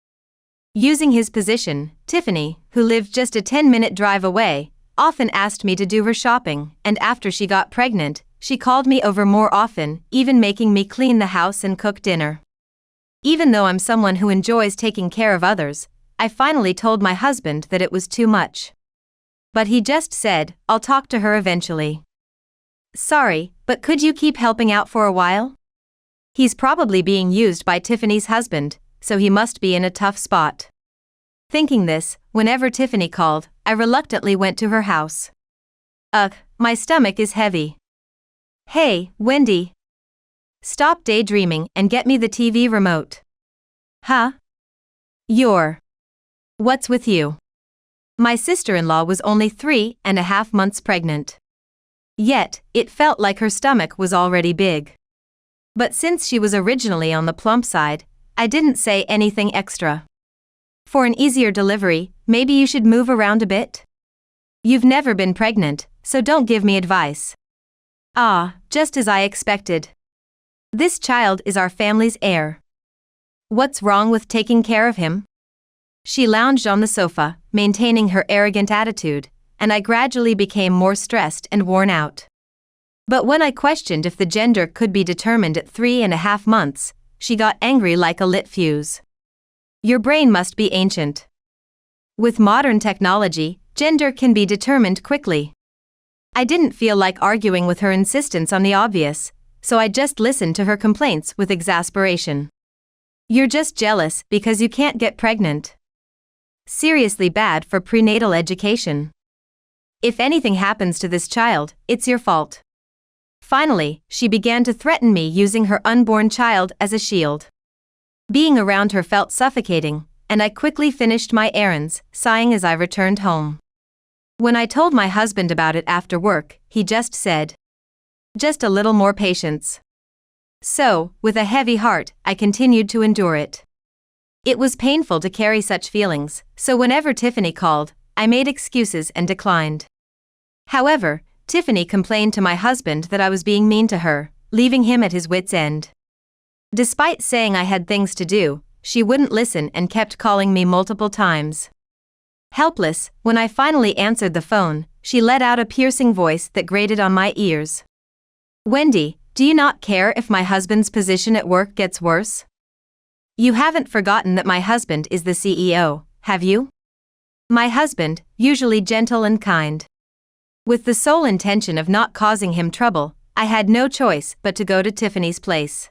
Speaker 5: Using his position, Tiffany, who lived just a 10-minute drive away, often asked me to do her shopping, and after she got pregnant, she called me over more often, even making me clean the house and cook dinner. Even though I'm someone who enjoys taking care of others, I finally told my husband that it was too much. But he just said, I'll talk to her eventually. Sorry, but could you keep helping out for a while? He's probably being used by Tiffany's husband, so he must be in a tough spot. Thinking this, whenever Tiffany called, I reluctantly went to her house. Ugh, my stomach is heavy. Hey, Wendy. Stop daydreaming and get me the TV remote. Huh? What's with you? My sister-in-law was only 3.5 months pregnant. Yet, it felt like her stomach was already big. But since she was originally on the plump side, I didn't say anything extra. For an easier delivery, maybe you should move around a bit? You've never been pregnant, so don't give me advice. Ah, just as I expected. This child is our family's heir. What's wrong with taking care of him? She lounged on the sofa, maintaining her arrogant attitude, and I gradually became more stressed and worn out. But when I questioned if the gender could be determined at 3.5 months, she got angry like a lit fuse. Your brain must be ancient. With modern technology, gender can be determined quickly. I didn't feel like arguing with her insistence on the obvious, so I just listened to her complaints with exasperation. You're just jealous because you can't get pregnant. Seriously bad for prenatal education. If anything happens to this child, it's your fault. Finally, she began to threaten me using her unborn child as a shield. Being around her felt suffocating, and I quickly finished my errands, sighing as I returned home. When I told my husband about it after work, he just said, "Just a little more patience." So, with a heavy heart, I continued to endure it. It was painful to carry such feelings, so whenever Tiffany called, I made excuses and declined. However, Tiffany complained to my husband that I was being mean to her, leaving him at his wits' end. Despite saying I had things to do, she wouldn't listen and kept calling me multiple times. Helpless, when I finally answered the phone, she let out a piercing voice that grated on my ears. "Wendy, do you not care if my husband's position at work gets worse? You haven't forgotten that my husband is the CEO, have you?" My husband, usually gentle and kind. With the sole intention of not causing him trouble, I had no choice but to go to Tiffany's place.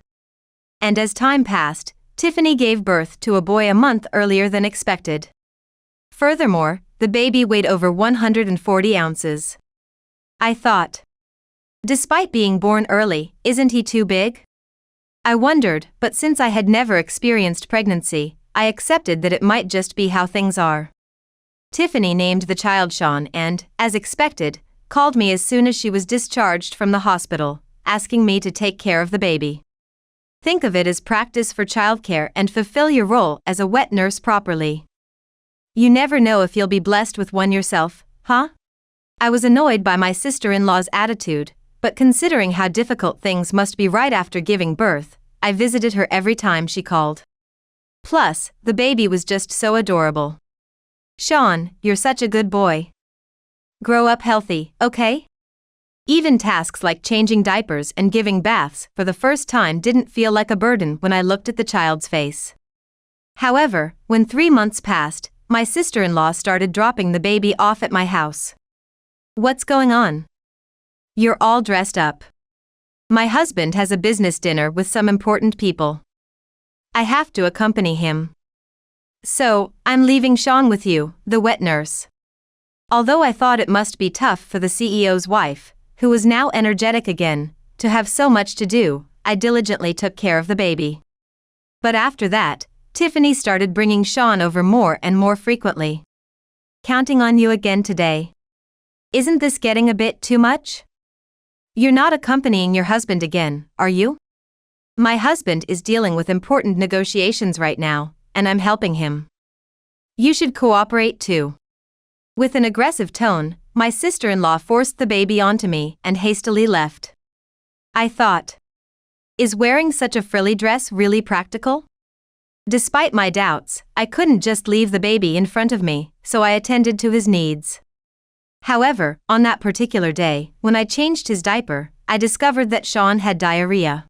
Speaker 5: And as time passed, Tiffany gave birth to a boy a month earlier than expected. Furthermore, the baby weighed over 140 ounces. I thought, despite being born early, isn't he too big? I wondered, but since I had never experienced pregnancy, I accepted that it might just be how things are. Tiffany named the child Sean and, as expected, called me as soon as she was discharged from the hospital, asking me to take care of the baby. Think of it as practice for childcare and fulfill your role as a wet nurse properly. You never know if you'll be blessed with one yourself, huh? I was annoyed by my sister-in-law's attitude, but considering how difficult things must be right after giving birth, I visited her every time she called. Plus, the baby was just so adorable. "Sean, you're such a good boy. Grow up healthy, okay?" Even tasks like changing diapers and giving baths for the first time didn't feel like a burden when I looked at the child's face. However, when 3 months passed, my sister-in-law started dropping the baby off at my house. "What's going on? You're all dressed up. My husband has a business dinner with some important people. I have to accompany him. So, I'm leaving Sean with you, the wet nurse." Although I thought it must be tough for the CEO's wife, who was now energetic again, to have so much to do, I diligently took care of the baby. But after that, Tiffany started bringing Sean over more and more frequently. "Counting on you again today. Isn't this getting a bit too much? You're not accompanying your husband again, are you?" "My husband is dealing with important negotiations right now, and I'm helping him. You should cooperate too." With an aggressive tone, my sister-in-law forced the baby onto me and hastily left. I thought, is wearing such a frilly dress really practical? Despite my doubts, I couldn't just leave the baby in front of me, so I attended to his needs. However, on that particular day, when I changed his diaper, I discovered that Sean had diarrhea.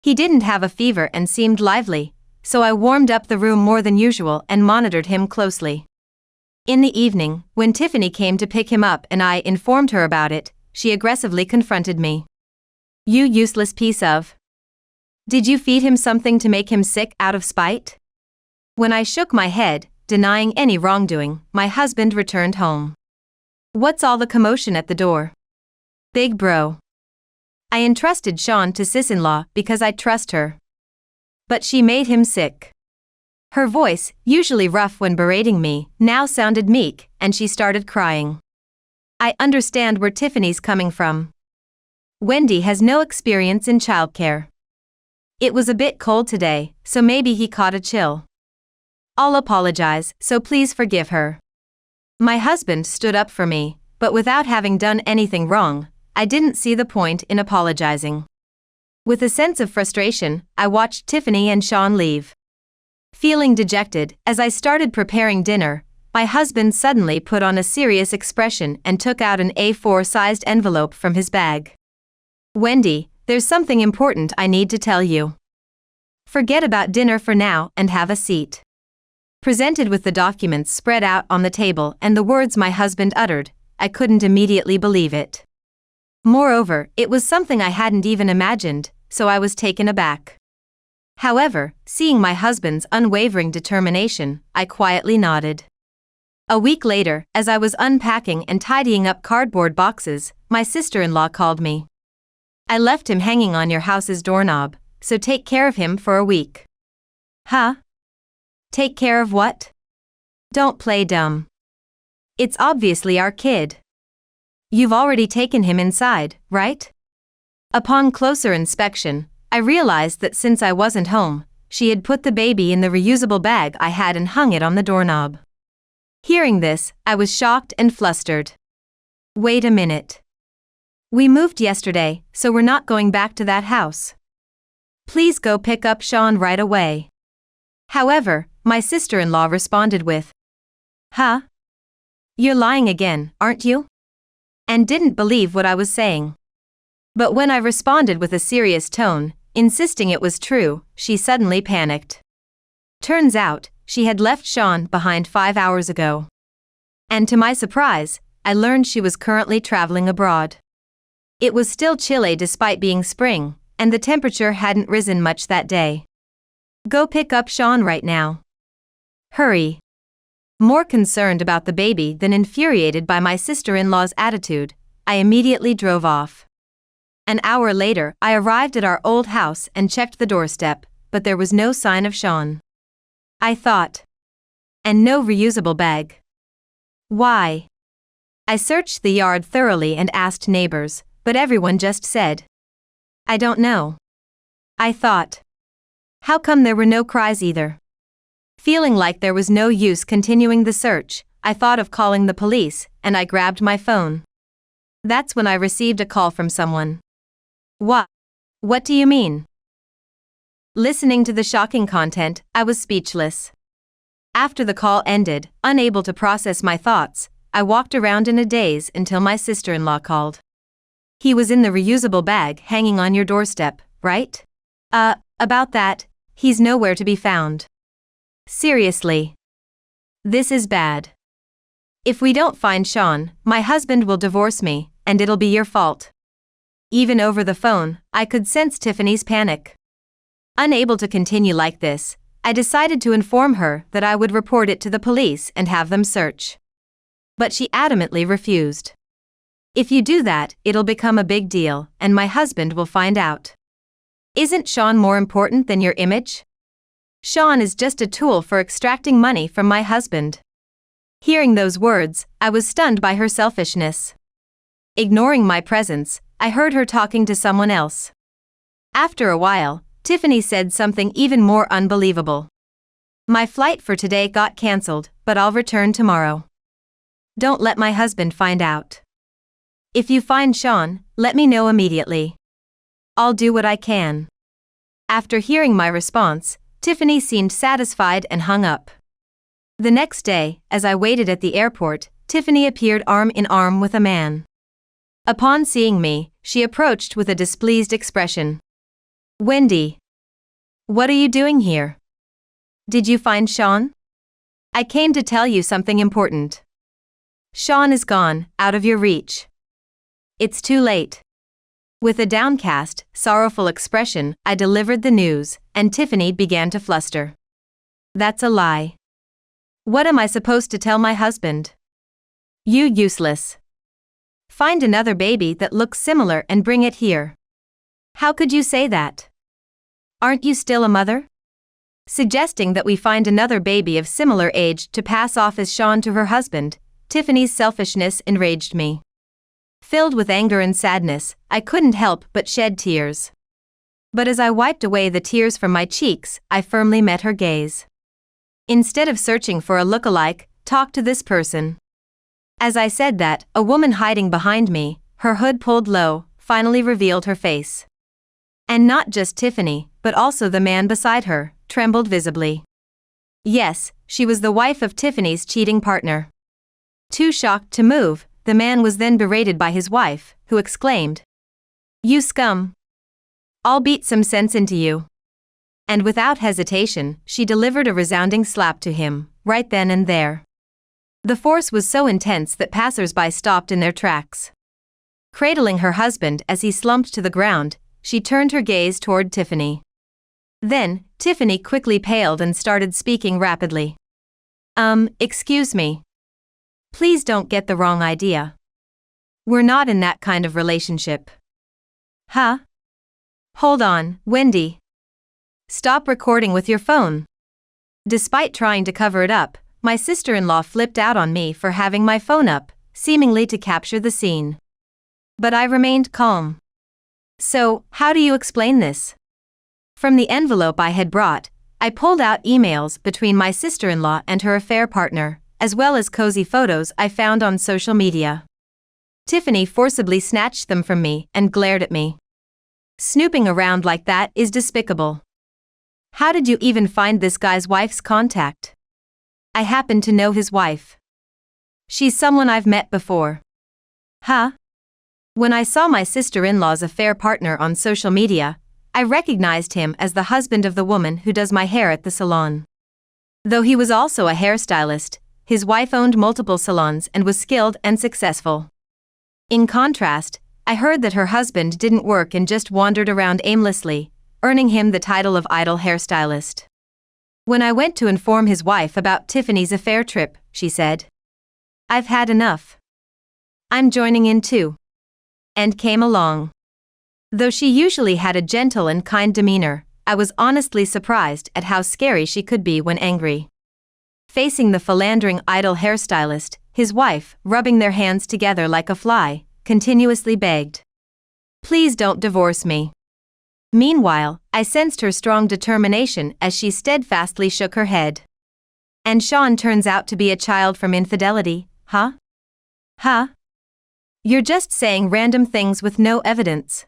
Speaker 5: He didn't have a fever and seemed lively, so I warmed up the room more than usual and monitored him closely. In the evening, when Tiffany came to pick him up and I informed her about it, she aggressively confronted me. "You useless piece of... Did you feed him something to make him sick out of spite?" When I shook my head, denying any wrongdoing, my husband returned home. "What's all the commotion at the door?" "Big bro. I entrusted Sean to sis-in-law because I trust her. But she made him sick." Her voice, usually rough when berating me, now sounded meek, and she started crying. I understand where Tiffany's coming from. Wendy has no experience in childcare. It was a bit cold today, so maybe he caught a chill. I'll apologize, so please forgive her. My husband stood up for me, but without having done anything wrong, I didn't see the point in apologizing. With a sense of frustration, I watched Tiffany and Sean leave. Feeling dejected, as I started preparing dinner, my husband suddenly put on a serious expression and took out an A4-sized envelope from his bag. "Wendy, there's something important I need to tell you. Forget about dinner for now and have a seat." Presented with the documents spread out on the table and the words my husband uttered, I couldn't immediately believe it. Moreover, it was something I hadn't even imagined, so I was taken aback. However, seeing my husband's unwavering determination, I quietly nodded. A week later, as I was unpacking and tidying up cardboard boxes, my sister-in-law called me. "I left him hanging on your house's doorknob, so take care of him for a week." "Huh? Take care of what? Don't play dumb. It's obviously our kid. You've already taken him inside, right? Upon closer inspection, I realized that since I wasn't home, she had put the baby in the reusable bag I had and hung it on the doorknob. Hearing this, I was shocked and flustered. Wait a minute. We moved yesterday, so we're not going back to that house. Please go pick up Sean right away. However, my sister-in-law responded with, "Huh? You're lying again, aren't you?" And didn't believe what I was saying. But when I responded with a serious tone, insisting it was true, she suddenly panicked. Turns out, she had left Sean behind 5 hours ago. And to my surprise, I learned she was currently traveling abroad. It was still chilly despite being spring, and the temperature hadn't risen much that day. Go pick up Sean right now. Hurry. More concerned about the baby than infuriated by my sister-in-law's attitude, I immediately drove off. An hour later, I arrived at our old house and checked the doorstep, but there was no sign of Sean. I thought. And no reusable bag. Why? I searched the yard thoroughly and asked neighbors, but everyone just said, "I don't know." I thought. How come there were no cries either? Feeling like there was no use continuing the search, I thought of calling the police, and I grabbed my phone. That's when I received a call from someone. What? What do you mean? Listening to the shocking content, I was speechless. After the call ended, unable to process my thoughts, I walked around in a daze until my sister-in-law called. He was in the reusable bag hanging on your doorstep, right? About that, he's nowhere to be found. Seriously. This is bad. If we don't find Sean, my husband will divorce me, and it'll be your fault. Even over the phone, I could sense Tiffany's panic. Unable to continue like this, I decided to inform her that I would report it to the police and have them search. But she adamantly refused. If you do that, it'll become a big deal, and my husband will find out. Isn't Sean more important than your image? Sean is just a tool for extracting money from my husband. Hearing those words, I was stunned by her selfishness. Ignoring my presence, I heard her talking to someone else. After a while, Tiffany said something even more unbelievable. My flight for today got cancelled, but I'll return tomorrow. Don't let my husband find out. If you find Sean, let me know immediately. I'll do what I can. After hearing my response, Tiffany seemed satisfied and hung up. The next day, as I waited at the airport, Tiffany appeared arm in arm with a man. Upon seeing me, she approached with a displeased expression. "Wendy. What are you doing here? Did you find Sean? I came to tell you something important. Sean is gone, out of your reach. It's too late." With a downcast, sorrowful expression, I delivered the news, and Tiffany began to fluster. That's a lie. What am I supposed to tell my husband? You useless. Find another baby that looks similar and bring it here. How could you say that? Aren't you still a mother? Suggesting that we find another baby of similar age to pass off as Sean to her husband, Tiffany's selfishness enraged me. Filled with anger and sadness, I couldn't help but shed tears. But as I wiped away the tears from my cheeks, I firmly met her gaze. Instead of searching for a look-alike, talk to this person. As I said that, a woman hiding behind me, her hood pulled low, finally revealed her face. And not just Tiffany, but also the man beside her, trembled visibly. Yes, she was the wife of Tiffany's cheating partner. Too shocked to move, the man was then berated by his wife, who exclaimed, "You scum! I'll beat some sense into you." And without hesitation, she delivered a resounding slap to him, right then and there. The force was so intense that passers-by stopped in their tracks. Cradling her husband as he slumped to the ground, she turned her gaze toward Tiffany. Then, Tiffany quickly paled and started speaking rapidly. Excuse me. Please don't get the wrong idea. We're not in that kind of relationship." "Huh? Hold on, Wendy. Stop recording with your phone. Despite trying to cover it up, my sister-in-law flipped out on me for having my phone up, seemingly to capture the scene. But I remained calm. So, how do you explain this? From the envelope I had brought, I pulled out emails between my sister-in-law and her affair partner, as well as cozy photos I found on social media. Tiffany forcibly snatched them from me and glared at me. Snooping around like that is despicable. How did you even find this guy's wife's contact? I happen to know his wife. She's someone I've met before. Huh? When I saw my sister-in-law's affair partner on social media, I recognized him as the husband of the woman who does my hair at the salon. Though he was also a hairstylist, his wife owned multiple salons and was skilled and successful. In contrast, I heard that her husband didn't work and just wandered around aimlessly, earning him the title of idle hairstylist. When I went to inform his wife about Tiffany's affair trip, she said, "I've had enough. I'm joining in too." And came along. Though she usually had a gentle and kind demeanor, I was honestly surprised at how scary she could be when angry. Facing the philandering idle hairstylist, his wife, rubbing their hands together like a fly, continuously begged, "Please don't divorce me." Meanwhile, I sensed her strong determination as she steadfastly shook her head. "And Sean turns out to be a child from infidelity, huh? Huh? You're just saying random things with no evidence.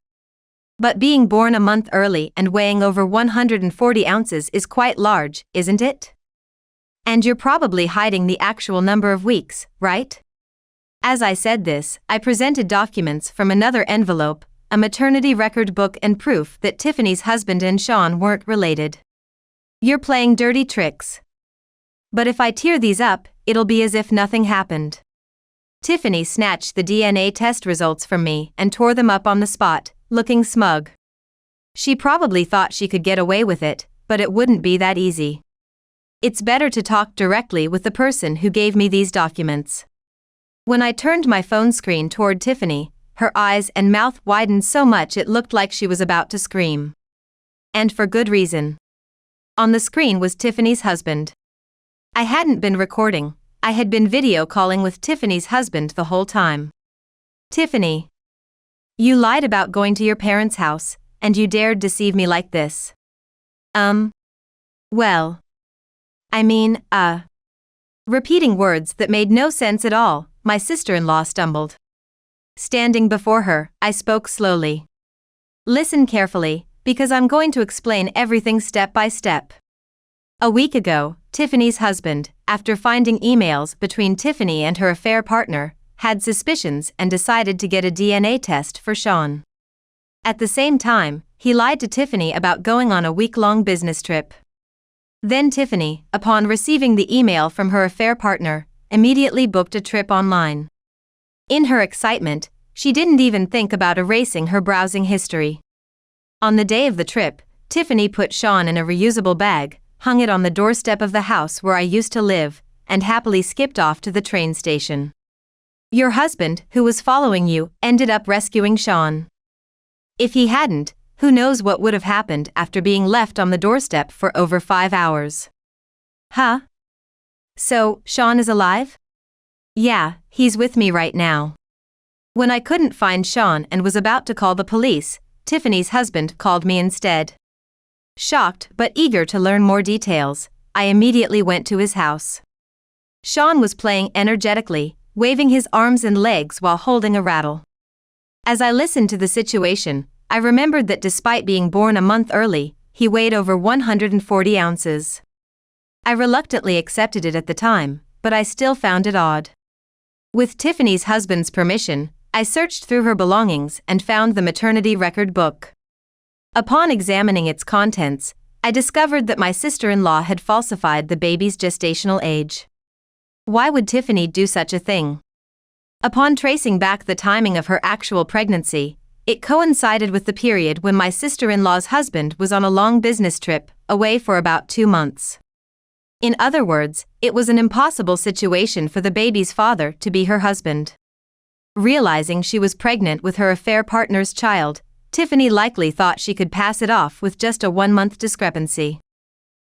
Speaker 5: But being born a month early and weighing over 140 ounces is quite large, isn't it? And you're probably hiding the actual number of weeks, right?" As I said this, I presented documents from another envelope, a maternity record book and proof that Tiffany's husband and Sean weren't related. "You're playing dirty tricks. But if I tear these up, it'll be as if nothing happened." Tiffany snatched the DNA test results from me and tore them up on the spot, looking smug. She probably thought she could get away with it, but it wouldn't be that easy. It's better to talk directly with the person who gave me these documents. When I turned my phone screen toward Tiffany, her eyes and mouth widened so much it looked like she was about to scream. And for good reason. On the screen was Tiffany's husband. I hadn't been recording, I had been video calling with Tiffany's husband the whole time. "Tiffany, you lied about going to your parents' house, and you dared deceive me like this." Well. I mean, Repeating words that made no sense at all, my sister-in-law stumbled. Standing before her, I spoke slowly. "Listen carefully, because I'm going to explain everything step by step. A week ago, Tiffany's husband, after finding emails between Tiffany and her affair partner, had suspicions and decided to get a DNA test for Sean. At the same time, he lied to Tiffany about going on a week-long business trip. Then Tiffany, upon receiving the email from her affair partner, immediately booked a trip online. In her excitement, she didn't even think about erasing her browsing history. On the day of the trip, Tiffany put Sean in a reusable bag, hung it on the doorstep of the house where I used to live, and happily skipped off to the train station. Your husband, who was following you, ended up rescuing Sean. If he hadn't, who knows what would have happened after being left on the doorstep for over 5 hours. Huh? So, Sean is alive? Yeah, he's with me right now. When I couldn't find Sean and was about to call the police, Tiffany's husband called me instead. Shocked but eager to learn more details, I immediately went to his house. Sean was playing energetically, waving his arms and legs while holding a rattle. As I listened to the situation, I remembered that despite being born a month early, he weighed over 140 ounces. I reluctantly accepted it at the time, but I still found it odd. With Tiffany's husband's permission, I searched through her belongings and found the maternity record book. Upon examining its contents, I discovered that my sister-in-law had falsified the baby's gestational age. Why would Tiffany do such a thing? Upon tracing back the timing of her actual pregnancy, it coincided with the period when my sister-in-law's husband was on a long business trip, away for about 2 months. In other words, it was an impossible situation for the baby's father to be her husband. Realizing she was pregnant with her affair partner's child, Tiffany likely thought she could pass it off with just a 1-month discrepancy.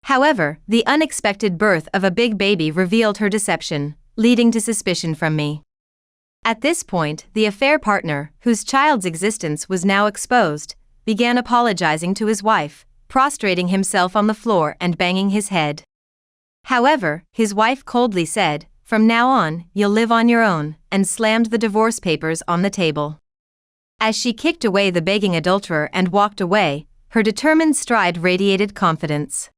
Speaker 5: However, the unexpected birth of a big baby revealed her deception, leading to suspicion from me. At this point, the affair partner, whose child's existence was now exposed, began apologizing to his wife, prostrating himself on the floor and banging his head. However, his wife coldly said, "From now on, you'll live on your own," and slammed the divorce papers on the table. As she kicked away the begging adulterer and walked away, her determined stride radiated confidence.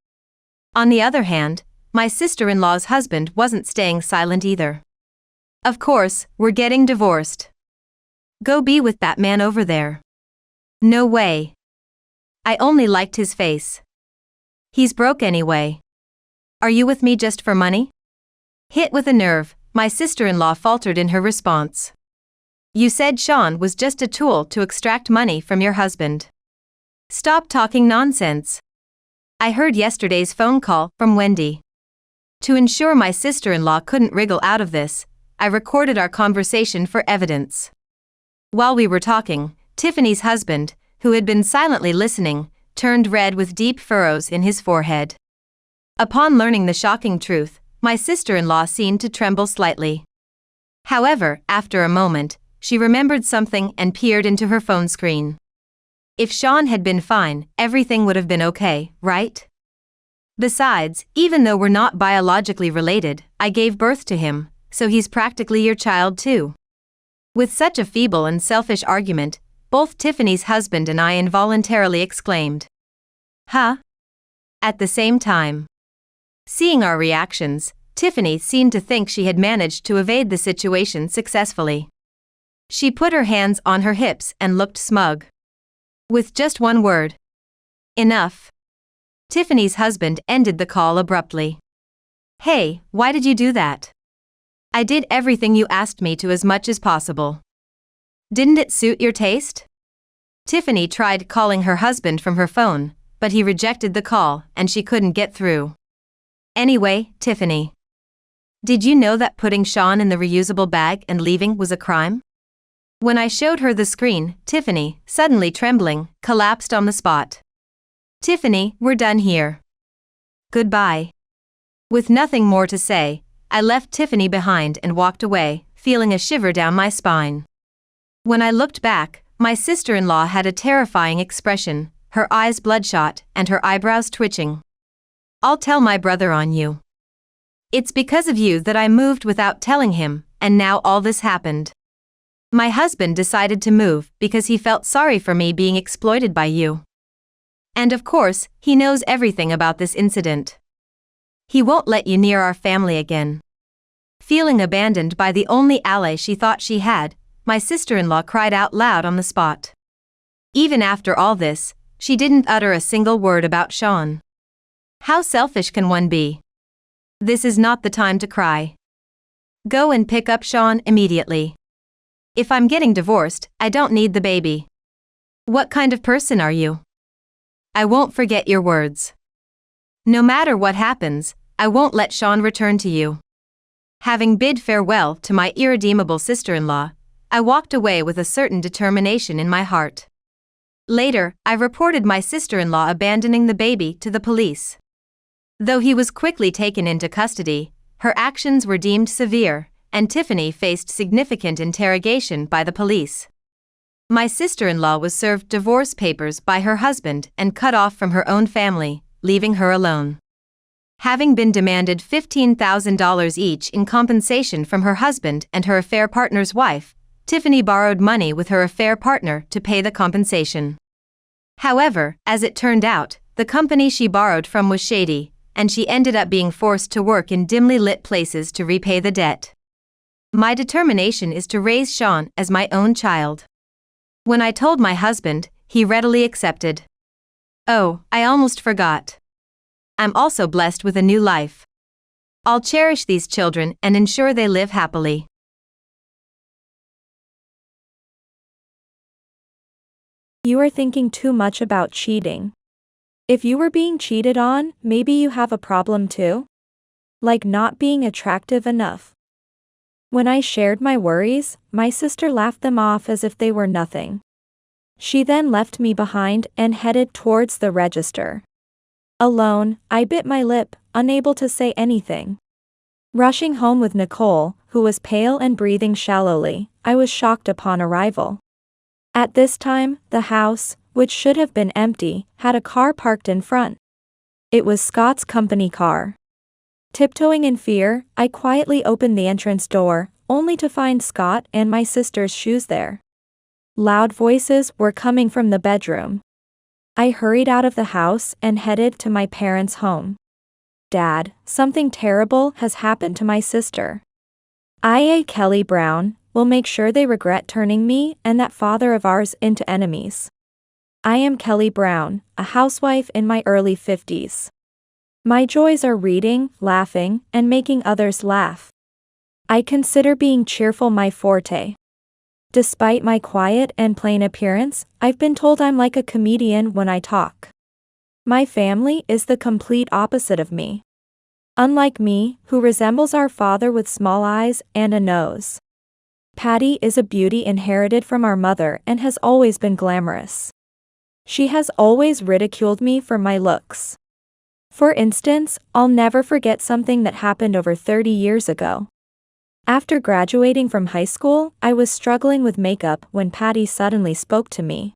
Speaker 5: On the other hand, my sister-in-law's husband wasn't staying silent either. "Of course, we're getting divorced. Go be with that man over there." "No way. I only liked his face. He's broke anyway. Are you with me just for money?" Hit with a nerve, my sister-in-law faltered in her response. "You said Sean was just a tool to extract money from your husband. Stop talking nonsense. I heard yesterday's phone call from Wendy. To ensure my sister-in-law couldn't wriggle out of this, I recorded our conversation for evidence." While we were talking, Tiffany's husband, who had been silently listening, turned red with deep furrows in his forehead. Upon learning the shocking truth, my sister-in-law seemed to tremble slightly. However, after a moment, she remembered something and peered into her phone screen. If Sean had been fine, everything would have been okay, right? Besides, even though we're not biologically related, I gave birth to him, so he's practically your child too. With such a feeble and selfish argument, both Tiffany's husband and I involuntarily exclaimed, "Huh?" at the same time. Seeing our reactions, Tiffany seemed to think she had managed to evade the situation successfully. She put her hands on her hips and looked smug. With just one word, "Enough," Tiffany's husband ended the call abruptly. "Hey, why did you do that? I did everything you asked me to as much as possible. Didn't it suit your taste?" Tiffany tried calling her husband from her phone, but he rejected the call and she couldn't get through. "Anyway, Tiffany, did you know that putting Sean in the reusable bag and leaving was a crime?" When I showed her the screen, Tiffany, suddenly trembling, collapsed on the spot. "Tiffany, we're done here. Goodbye." With nothing more to say, I left Tiffany behind and walked away, feeling a shiver down my spine. When I looked back, my sister-in-law had a terrifying expression, her eyes bloodshot and her eyebrows twitching. "I'll tell my brother on you. It's because of you that I moved without telling him, and now all this happened. My husband decided to move because he felt sorry for me being exploited by you. And of course, he knows everything about this incident. He won't let you near our family again." Feeling abandoned by the only ally she thought she had, my sister-in-law cried out loud on the spot. Even after all this, she didn't utter a single word about Sean. How selfish can one be? This is not the time to cry. Go and pick up Sean immediately. If I'm getting divorced, I don't need the baby. What kind of person are you? I won't forget your words. No matter what happens, I won't let Sean return to you. Having bid farewell to my irredeemable sister-in-law, I walked away with a certain determination in my heart. Later, I reported my sister-in-law abandoning the baby to the police. Though he was quickly taken into custody, her actions were deemed severe, and Tiffany faced significant interrogation by the police. My sister-in-law was served divorce papers by her husband and cut off from her own family, leaving her alone. Having been demanded $15,000 each in compensation from her husband and her affair partner's wife, Tiffany borrowed money with her affair partner to pay the compensation. However, as it turned out, the company she borrowed from was shady, and she ended up being forced to work in dimly lit places to repay the debt. My determination is to raise Sean as my own child. When I told my husband, he readily accepted. Oh, I almost forgot. I'm also blessed with a new life. I'll cherish these children and ensure they live happily.
Speaker 4: You are thinking too much about cheating. If you were being cheated on, maybe you have a problem too? Like not being attractive enough. When I shared my worries, my sister laughed them off as if they were nothing. She then left me behind and headed towards the register. Alone, I bit my lip, unable to say anything. Rushing home with Nicole, who was pale and breathing shallowly, I was shocked upon arrival. At this time, the house, which should have been empty, had a car parked in front. It was Scott's company car. Tiptoeing in fear, I quietly opened the entrance door, only to find Scott and my sister's shoes there. Loud voices were coming from the bedroom. I hurried out of the house and headed to my parents' home. Dad, something terrible has happened to my sister. I.A. Kelly Brown will make sure they regret turning me and that father of ours into enemies. I am Kelly Brown, a housewife in my early 50s. My joys are reading, laughing, and making others laugh. I consider being cheerful my forte. Despite my quiet and plain appearance, I've been told I'm like a comedian when I talk. My family is the complete opposite of me. Unlike me, who resembles our father with small eyes and a nose. Patty is a beauty inherited from our mother and has always been glamorous. She has always ridiculed me for my looks. For instance, I'll never forget something that happened over 30 years ago. After graduating from high school, I was struggling with makeup when Patty suddenly spoke to me.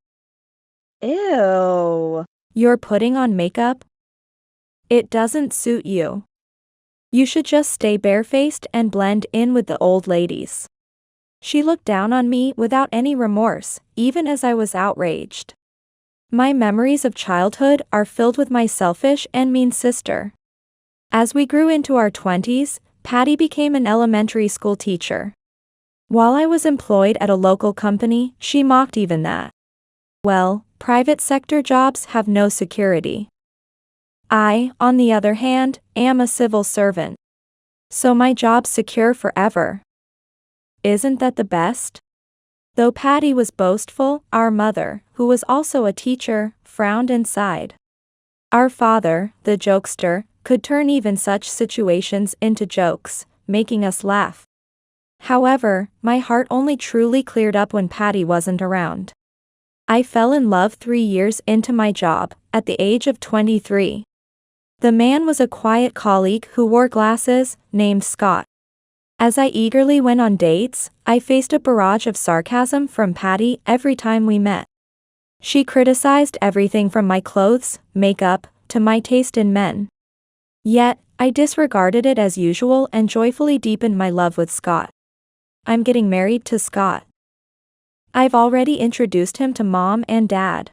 Speaker 4: Ew. You're putting on makeup? It doesn't suit you. You should just stay barefaced and blend in with the old ladies. She looked down on me without any remorse, even as I was outraged. My memories of childhood are filled with my selfish and mean sister. As we grew into our 20s, Patty became an elementary school teacher. While I was employed at a local company, she mocked even that. Well, private sector jobs have no security. I, on the other hand, am a civil servant. So my job's secure forever. Isn't that the best? Though Patty was boastful, our mother, who was also a teacher, frowned and sighed. Our father, the jokester, could turn even such situations into jokes, making us laugh. However, my heart only truly cleared up when Patty wasn't around. I fell in love 3 years into my job, at the age of 23. The man was a quiet colleague who wore glasses, named Scott. As I eagerly went on dates, I faced a barrage of sarcasm from Patty every time we met. She criticized everything from my clothes, makeup, to my taste in men. Yet, I disregarded it as usual and joyfully deepened my love with Scott. I'm getting married to Scott. I've already introduced him to Mom and Dad.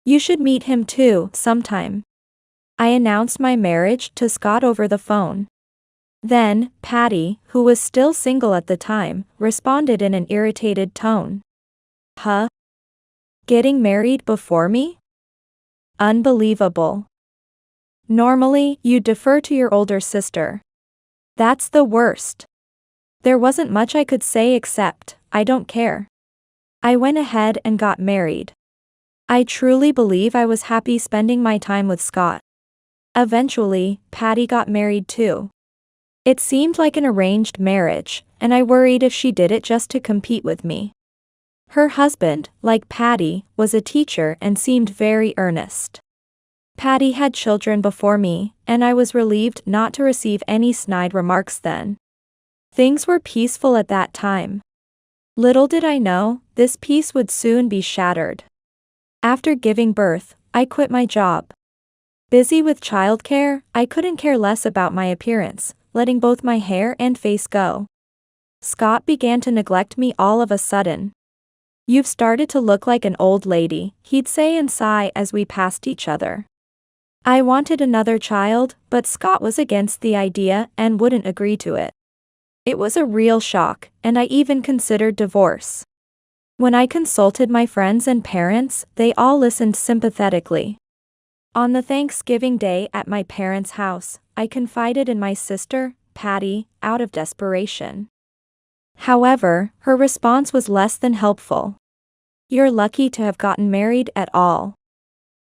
Speaker 4: You should meet him too, sometime. I announced my marriage to Scott over the phone. Then, Patty, who was still single at the time, responded in an irritated tone. Huh? Getting married before me? Unbelievable. Normally, you defer to your older sister. That's the worst. There wasn't much I could say except, I don't care. I went ahead and got married. I truly believe I was happy spending my time with Scott. Eventually, Patty got married too. It seemed like an arranged marriage, and I worried if she did it just to compete with me. Her husband, like Patty, was a teacher and seemed very earnest. Patty had children before me, and I was relieved not to receive any snide remarks then. Things were peaceful at that time. Little did I know, this peace would soon be shattered. After giving birth, I quit my job. Busy with childcare, I couldn't care less about my appearance, letting both my hair and face go. Scott began to neglect me all of a sudden. You've started to look like an old lady, he'd say and sigh as we passed each other. I wanted another child, but Scott was against the idea and wouldn't agree to it. It was a real shock, and I even considered divorce. When I consulted my friends and parents, they all listened sympathetically. On the Thanksgiving day at my parents' house, I confided in my sister, Patty, out of desperation. However, her response was less than helpful. You're lucky to have gotten married at all.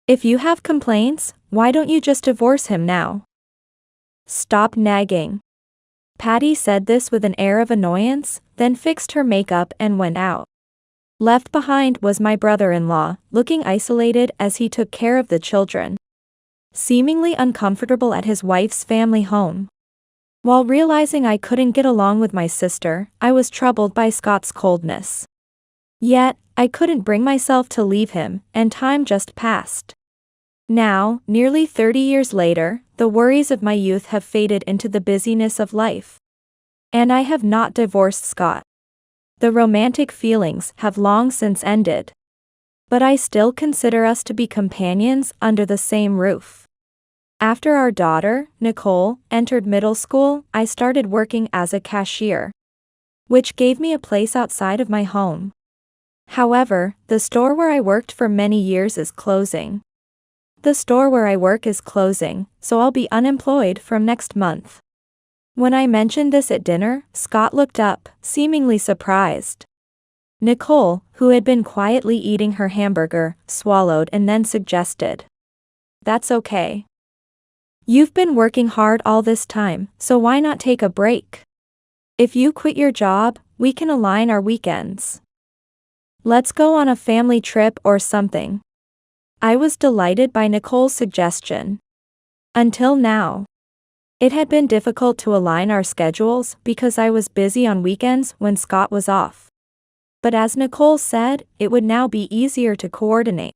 Speaker 4: If you have complaints, why don't you just divorce him now? Stop nagging. Patty said this with an air of annoyance, then fixed her makeup and went out. Left behind was my brother-in-law, looking isolated as he took care of the children. seemingly uncomfortable at his wife's family home. While realizing I couldn't get along with my sister, I was troubled by Scott's coldness. Yet, I couldn't bring myself to leave him, and time just passed. Now, nearly 30 years later, the worries of my youth have faded into the busyness of life. And I have not divorced Scott. The romantic feelings have long since ended. But I still consider us to be companions under the same roof. After our daughter, Nicole, entered middle school, I started working as a cashier, which gave me a place outside of my home. However, the store where I worked for many years is closing. The store where I work is closing, so I'll be unemployed from next month. When I mentioned this at dinner, Scott looked up, seemingly surprised. Nicole, who had been quietly eating her hamburger, swallowed and then suggested, "That's okay. You've been working hard all this time, so why not take a break? If you quit your job, we can align our weekends. Let's go on a family trip or something." I was delighted by Nicole's suggestion. Until now, it had been difficult to align our schedules because I was busy on weekends when Scott was off. But as Nicole said, it would now be easier to coordinate.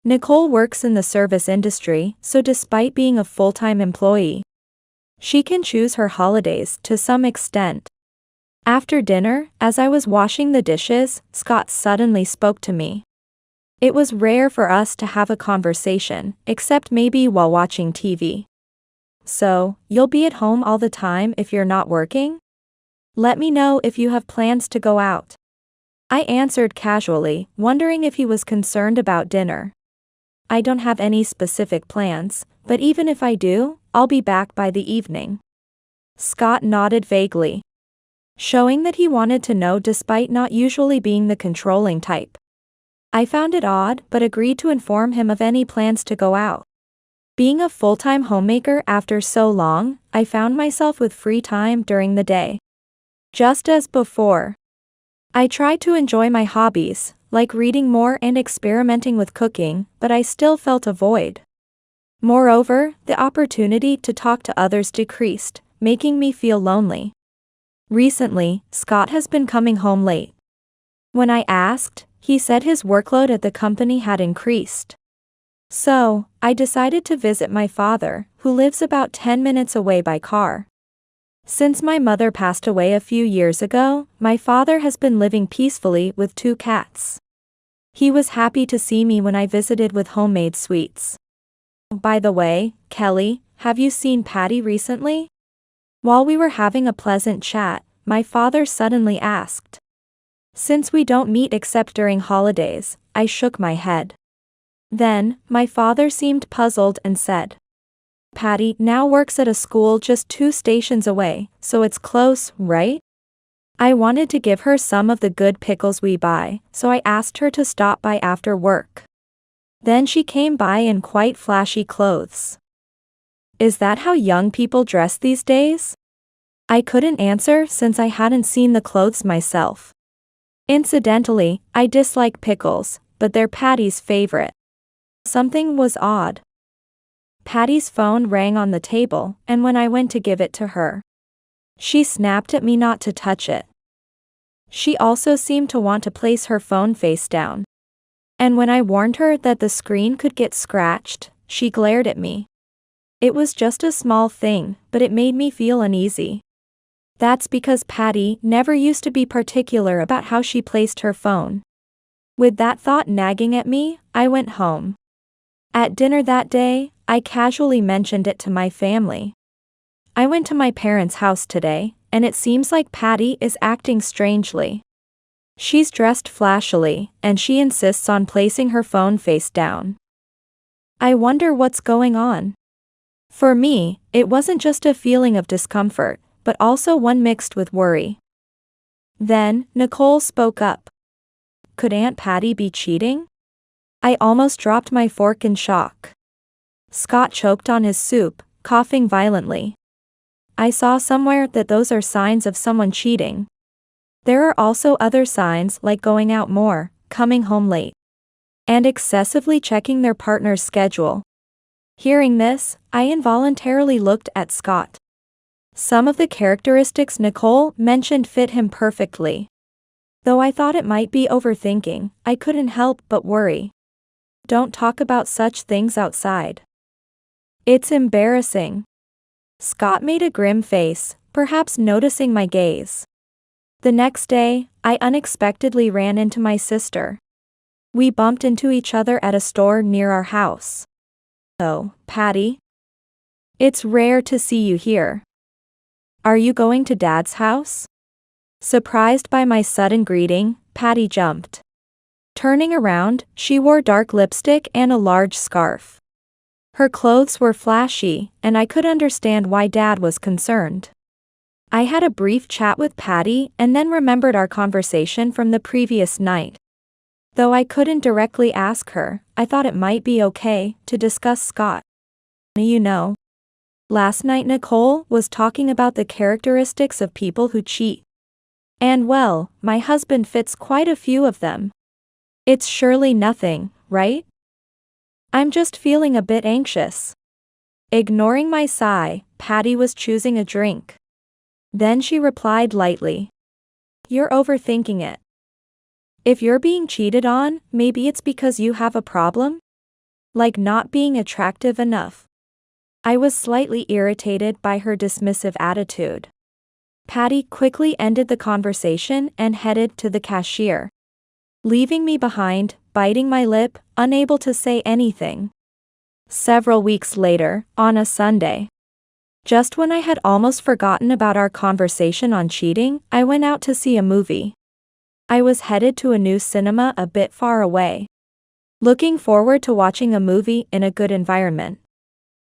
Speaker 4: Nicole works in the service industry, so despite being a full-time employee, she can choose her holidays to some extent. After dinner, as I was washing the dishes, Scott suddenly spoke to me. It was rare for us to have a conversation, except maybe while watching TV. "So, you'll be at home all the time if you're not working? Let me know if you have plans to go out." I answered casually, wondering if he was concerned about dinner. "I don't have any specific plans, but even if I do, I'll be back by the evening." Scott nodded vaguely, showing that he wanted to know despite not usually being the controlling type. I found it odd but agreed to inform him of any plans to go out. Being a full-time homemaker after so long, I found myself with free time during the day. Just as before, I tried to enjoy my hobbies, like reading more and experimenting with cooking, but I still felt a void. Moreover, the opportunity to talk to others decreased, making me feel lonely. Recently, Scott has been coming home late. When I asked, he said his workload at the company had increased. So, I decided to visit my father, who lives about 10 minutes away by car. Since my mother passed away a few years ago, my father has been living peacefully with 2 cats. He was happy to see me when I visited with homemade sweets. "By the way, Kelly, have you seen Patty recently?" While we were having a pleasant chat, my father suddenly asked. Since we don't meet except during holidays, I shook my head. Then, my father seemed puzzled and said, "Patty now works at a school just 2 stations away, so it's close, right?" I wanted to give her some of the good pickles we buy, so I asked her to stop by after work. Then she came by in quite flashy clothes. Is that how young people dress these days? I couldn't answer since I hadn't seen the clothes myself. Incidentally, I dislike pickles, but they're Patty's favorite. Something was odd. Patty's phone rang on the table, and when I went to give it to her, she snapped at me not to touch it. She also seemed to want to place her phone face down. And when I warned her that the screen could get scratched, she glared at me. It was just a small thing, but it made me feel uneasy. That's because Patty never used to be particular about how she placed her phone. With that thought nagging at me, I went home. At dinner that day, I casually mentioned it to my family. I went to my parents' house today, and it seems like Patty is acting strangely. She's dressed flashily, and she insists on placing her phone face down. I wonder what's going on. For me, it wasn't just a feeling of discomfort, but also one mixed with worry. Then, Nicole spoke up. Could Aunt Patty be cheating? I almost dropped my fork in shock. Scott choked on his soup, coughing violently. I saw somewhere that those are signs of someone cheating. There are also other signs like going out more, coming home late, and excessively checking their partner's schedule. Hearing this, I involuntarily looked at Scott. Some of the characteristics Nicole mentioned fit him perfectly. Though I thought it might be overthinking, I couldn't help but worry. Don't talk about such things outside. It's embarrassing. Scott made a grim face, perhaps noticing my gaze. The next day, I unexpectedly ran into my sister. We bumped into each other at a store near our house. "Oh, Patty? It's rare to see you here. Are you going to Dad's house?" Surprised by my sudden greeting, Patty jumped. Turning around, she wore dark lipstick and a large scarf. Her clothes were flashy, and I could understand why Dad was concerned. I had a brief chat with Patty and then remembered our conversation from the previous night. Though I couldn't directly ask her, I thought it might be okay to discuss Scott. You know, last night Nicole was talking about the characteristics of people who cheat. And well, my husband fits quite a few of them. It's surely nothing, right? I'm just feeling a bit anxious. Ignoring my sigh, Patty was choosing a drink. Then she replied lightly. "You're overthinking it. If you're being cheated on, maybe it's because you have a problem? Like not being attractive enough." I was slightly irritated by her dismissive attitude. Patty quickly ended the conversation and headed to the cashier, leaving me behind, biting my lip, unable to say anything. Several weeks later, on a Sunday, just when I had almost forgotten about our conversation on cheating, I went out to see a movie. I was headed to a new cinema a bit far away, looking forward to watching a movie in a good environment.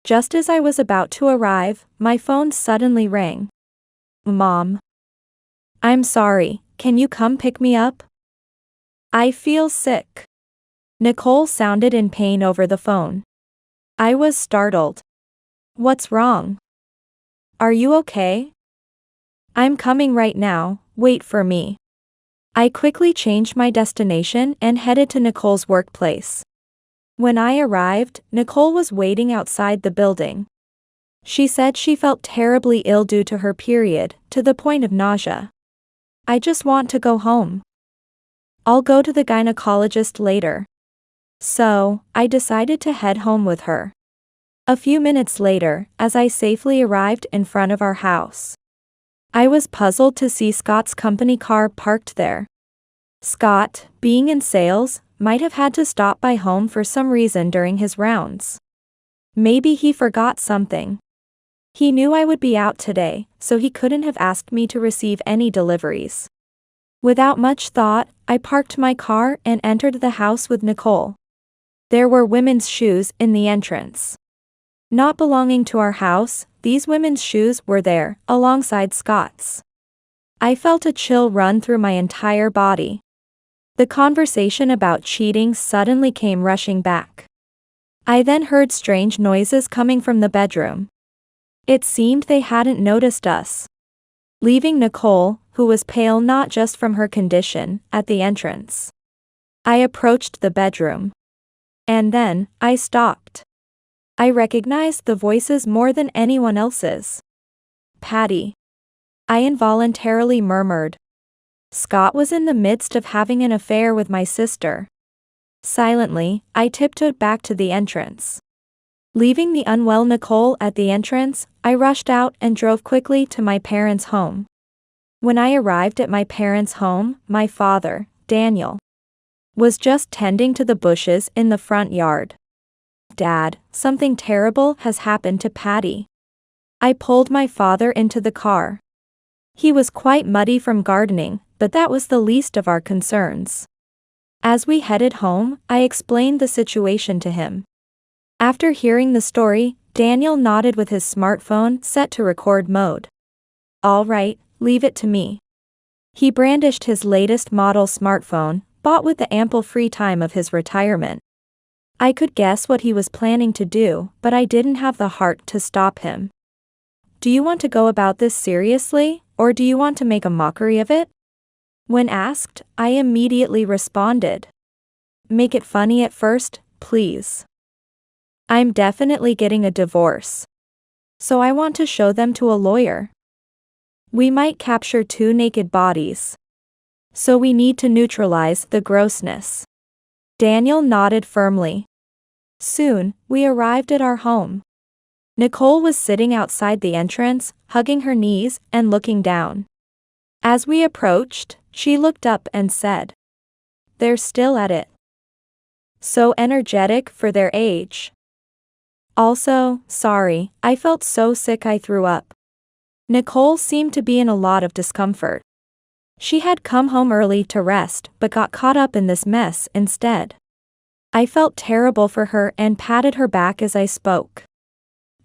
Speaker 4: Just as I was about to arrive, my phone suddenly rang. "Mom. I'm sorry, can you come pick me up? I feel sick." Nicole sounded in pain over the phone. I was startled. "What's wrong? Are you okay?" "I'm coming right now, wait for me." I quickly changed my destination and headed to Nicole's workplace. When I arrived, Nicole was waiting outside the building. She said she felt terribly ill due to her period, to the point of nausea. "I just want to go home. I'll go to the gynecologist later." So, I decided to head home with her. A few minutes later, as I safely arrived in front of our house, I was puzzled to see Scott's company car parked there. Scott, being in sales, might have had to stop by home for some reason during his rounds. Maybe he forgot something. He knew I would be out today, so he couldn't have asked me to receive any deliveries. Without much thought, I parked my car and entered the house with Nicole. There were women's shoes in the entrance. Not belonging to our house, these women's shoes were there, alongside Scott's. I felt a chill run through my entire body. The conversation about cheating suddenly came rushing back. I then heard strange noises coming from the bedroom. It seemed they hadn't noticed us. Leaving Nicole, who was pale not just from her condition, at the entrance. I approached the bedroom. And then, I stopped. I recognized the voices more than anyone else's. "Patty." I involuntarily murmured. Scott was in the midst of having an affair with my sister. Silently, I tiptoed back to the entrance. Leaving the unwell Nicole at the entrance, I rushed out and drove quickly to my parents' home. When I arrived at my parents' home, my father, Daniel, was just tending to the bushes in the front yard. "Dad, something terrible has happened to Patty." I pulled my father into the car. He was quite muddy from gardening, but that was the least of our concerns. As we headed home, I explained the situation to him. After hearing the story, Daniel nodded with his smartphone set to record mode. "All right, leave it to me." He brandished his latest model smartphone, bought with the ample free time of his retirement. I could guess what he was planning to do, but I didn't have the heart to stop him. "Do you want to go about this seriously, or do you want to make a mockery of it?" When asked, I immediately responded. "Make it funny at first, please." I'm definitely getting a divorce. So I want to show them to a lawyer. We might capture 2 naked bodies. So we need to neutralize the grossness. Daniel nodded firmly. Soon, we arrived at our home. Nicole was sitting outside the entrance, hugging her knees and looking down. As we approached, she looked up and said, "They're still at it. So energetic for their age. Also, sorry, I felt so sick I threw up." Nicole seemed to be in a lot of discomfort. She had come home early to rest but got caught up in this mess instead. I felt terrible for her and patted her back as I spoke.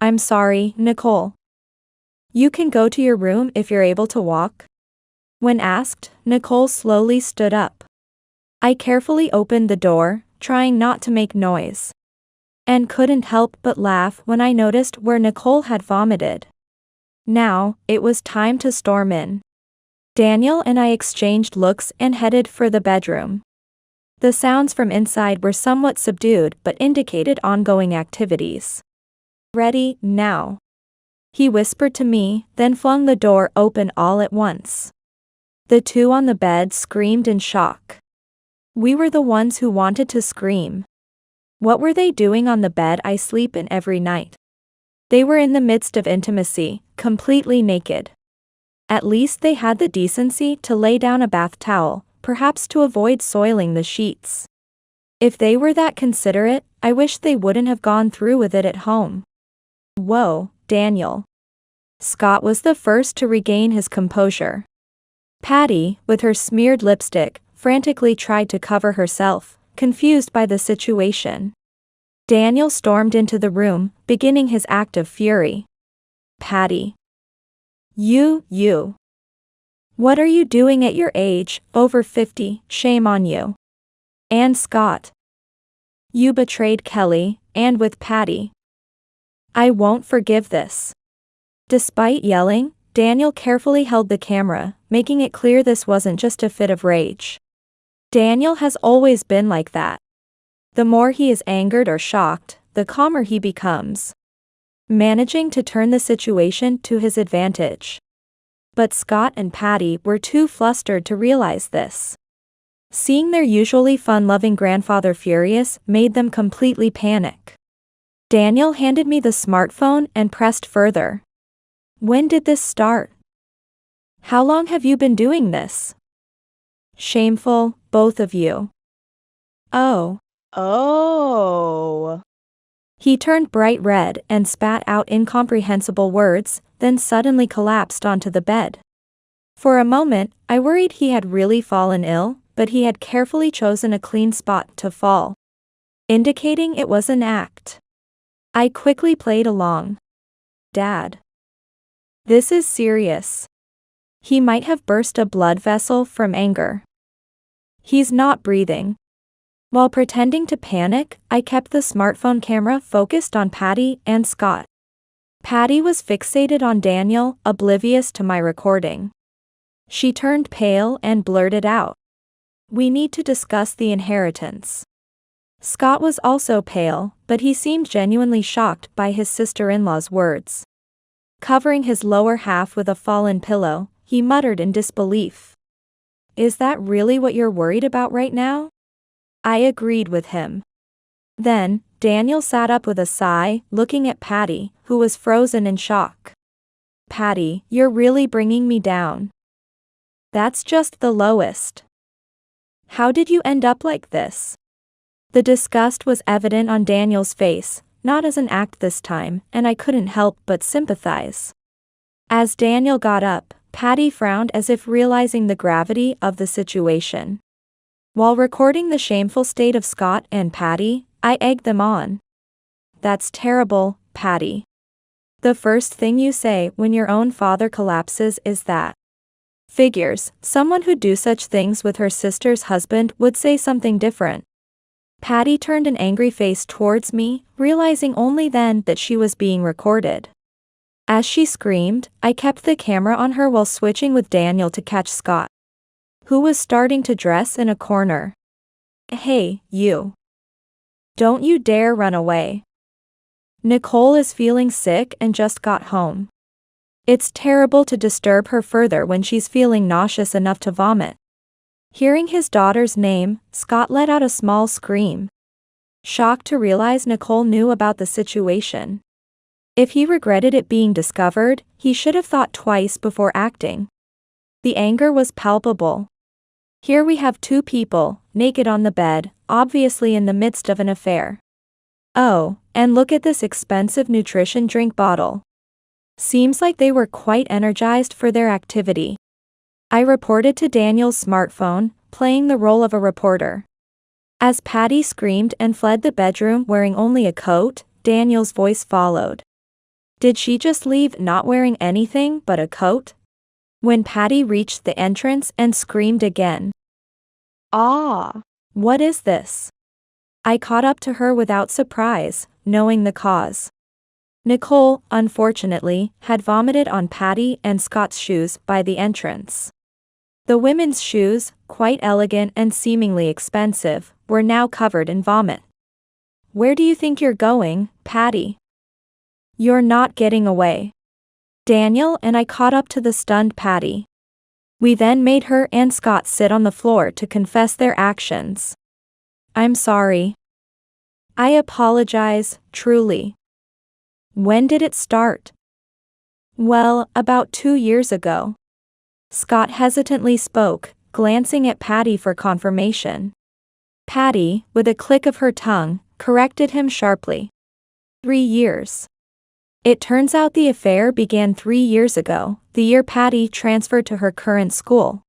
Speaker 4: "I'm sorry, Nicole. You can go to your room if you're able to walk." When asked, Nicole slowly stood up. I carefully opened the door, trying not to make noise. And couldn't help but laugh when I noticed where Nicole had vomited. Now, it was time to storm in. Daniel and I exchanged looks and headed for the bedroom. The sounds from inside were somewhat subdued but indicated ongoing activities. "Ready, now," he whispered to me, then flung the door open all at once. The 2 on the bed screamed in shock. We were the ones who wanted to scream. What were they doing on the bed I sleep in every night? They were in the midst of intimacy, completely naked. At least they had the decency to lay down a bath towel, perhaps to avoid soiling the sheets. If they were that considerate, I wish they wouldn't have gone through with it at home. "Whoa, Daniel." Scott was the first to regain his composure. Patty, with her smeared lipstick, frantically tried to cover herself, confused by the situation. Daniel stormed into the room, beginning his act of fury. "Patty. You. What are you doing at your age, over 50, shame on you. And Scott. You betrayed Kelly, and with Patty. I won't forgive this." Despite yelling, Daniel carefully held the camera, making it clear this wasn't just a fit of rage. Daniel has always been like that. The more he is angered or shocked, the calmer he becomes, managing to turn the situation to his advantage. But Scott and Patty were too flustered to realize this. Seeing their usually fun-loving grandfather furious made them completely panic. Daniel handed me the smartphone and pressed further. "When did this start? How long have you been doing this? Shameful, both of you." Oh. He turned bright red and spat out incomprehensible words, then suddenly collapsed onto the bed. For a moment, I worried he had really fallen ill, but he had carefully chosen a clean spot to fall, indicating it was an act. I quickly played along. "Dad. This is serious. He might have burst a blood vessel from anger. He's not breathing." While pretending to panic, I kept the smartphone camera focused on Patty and Scott. Patty was fixated on Daniel, oblivious to my recording. She turned pale and blurted out, "We need to discuss the inheritance." Scott was also pale, but he seemed genuinely shocked by his sister-in-law's words. Covering his lower half with a fallen pillow, he muttered in disbelief. "Is that really what you're worried about right now?" I agreed with him. Then, Daniel sat up with a sigh, looking at Patty, who was frozen in shock. "Patty, you're really bringing me down. That's just the lowest. How did you end up like this?" The disgust was evident on Daniel's face, not as an act this time, and I couldn't help but sympathize. As Daniel got up, Patty frowned as if realizing the gravity of the situation. While recording the shameful state of Scott and Patty, I egged them on. "That's terrible, Patty. The first thing you say when your own father collapses is that. Figures, someone who'd do such things with her sister's husband would say something different." Patty turned an angry face towards me, realizing only then that she was being recorded. As she screamed, I kept the camera on her while switching with Daniel to catch Scott, who was starting to dress in a corner. "Hey, you. Don't you dare run away. Nicole is feeling sick and just got home. It's terrible to disturb her further when she's feeling nauseous enough to vomit. Hearing his daughter's name, Scott let out a small scream. Shocked to realize Nicole knew about the situation. If he regretted it being discovered, he should have thought twice before acting. The anger was palpable. Here we have two people, naked on the bed, obviously in the midst of an affair. Oh, and look at this expensive nutrition drink bottle. Seems like they were quite energized for their activity. I reported to Daniel's smartphone, playing the role of a reporter. As Patty screamed and fled the bedroom wearing only a coat, Daniel's voice followed. Did she just leave not wearing anything but a coat? When Patty reached the entrance and screamed again. Ah! What is this? I caught up to her without surprise, knowing the cause. Nicole, unfortunately, had vomited on Patty and Scott's shoes by the entrance. The women's shoes, quite elegant and seemingly expensive, were now covered in vomit. Where do you think you're going, Patty? You're not getting away. Daniel and I caught up to the stunned Patty. We then made her and Scott sit on the floor to confess their actions. I'm sorry. I apologize, truly. When did it start? Well, about 2 years ago. Scott hesitantly spoke, glancing at Patty for confirmation. Patty, with a click of her tongue, corrected him sharply. 3 years. It turns out the affair began 3 years ago, the year Patty transferred to her current school.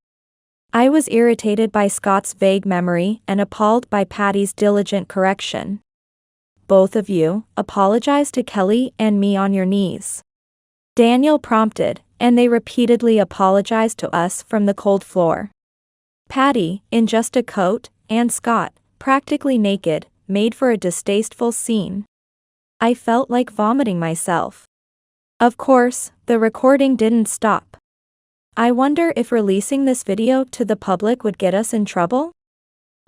Speaker 4: I was irritated by Scott's vague memory and appalled by Patty's diligent correction. Both of you, apologize to Kelly and me on your knees. Daniel prompted, and they repeatedly apologized to us from the cold floor. Patty, in just a coat, and Scott, practically naked, made for a distasteful scene. I felt like vomiting myself. Of course, the recording didn't stop. I wonder if releasing this video to the public would get us in trouble?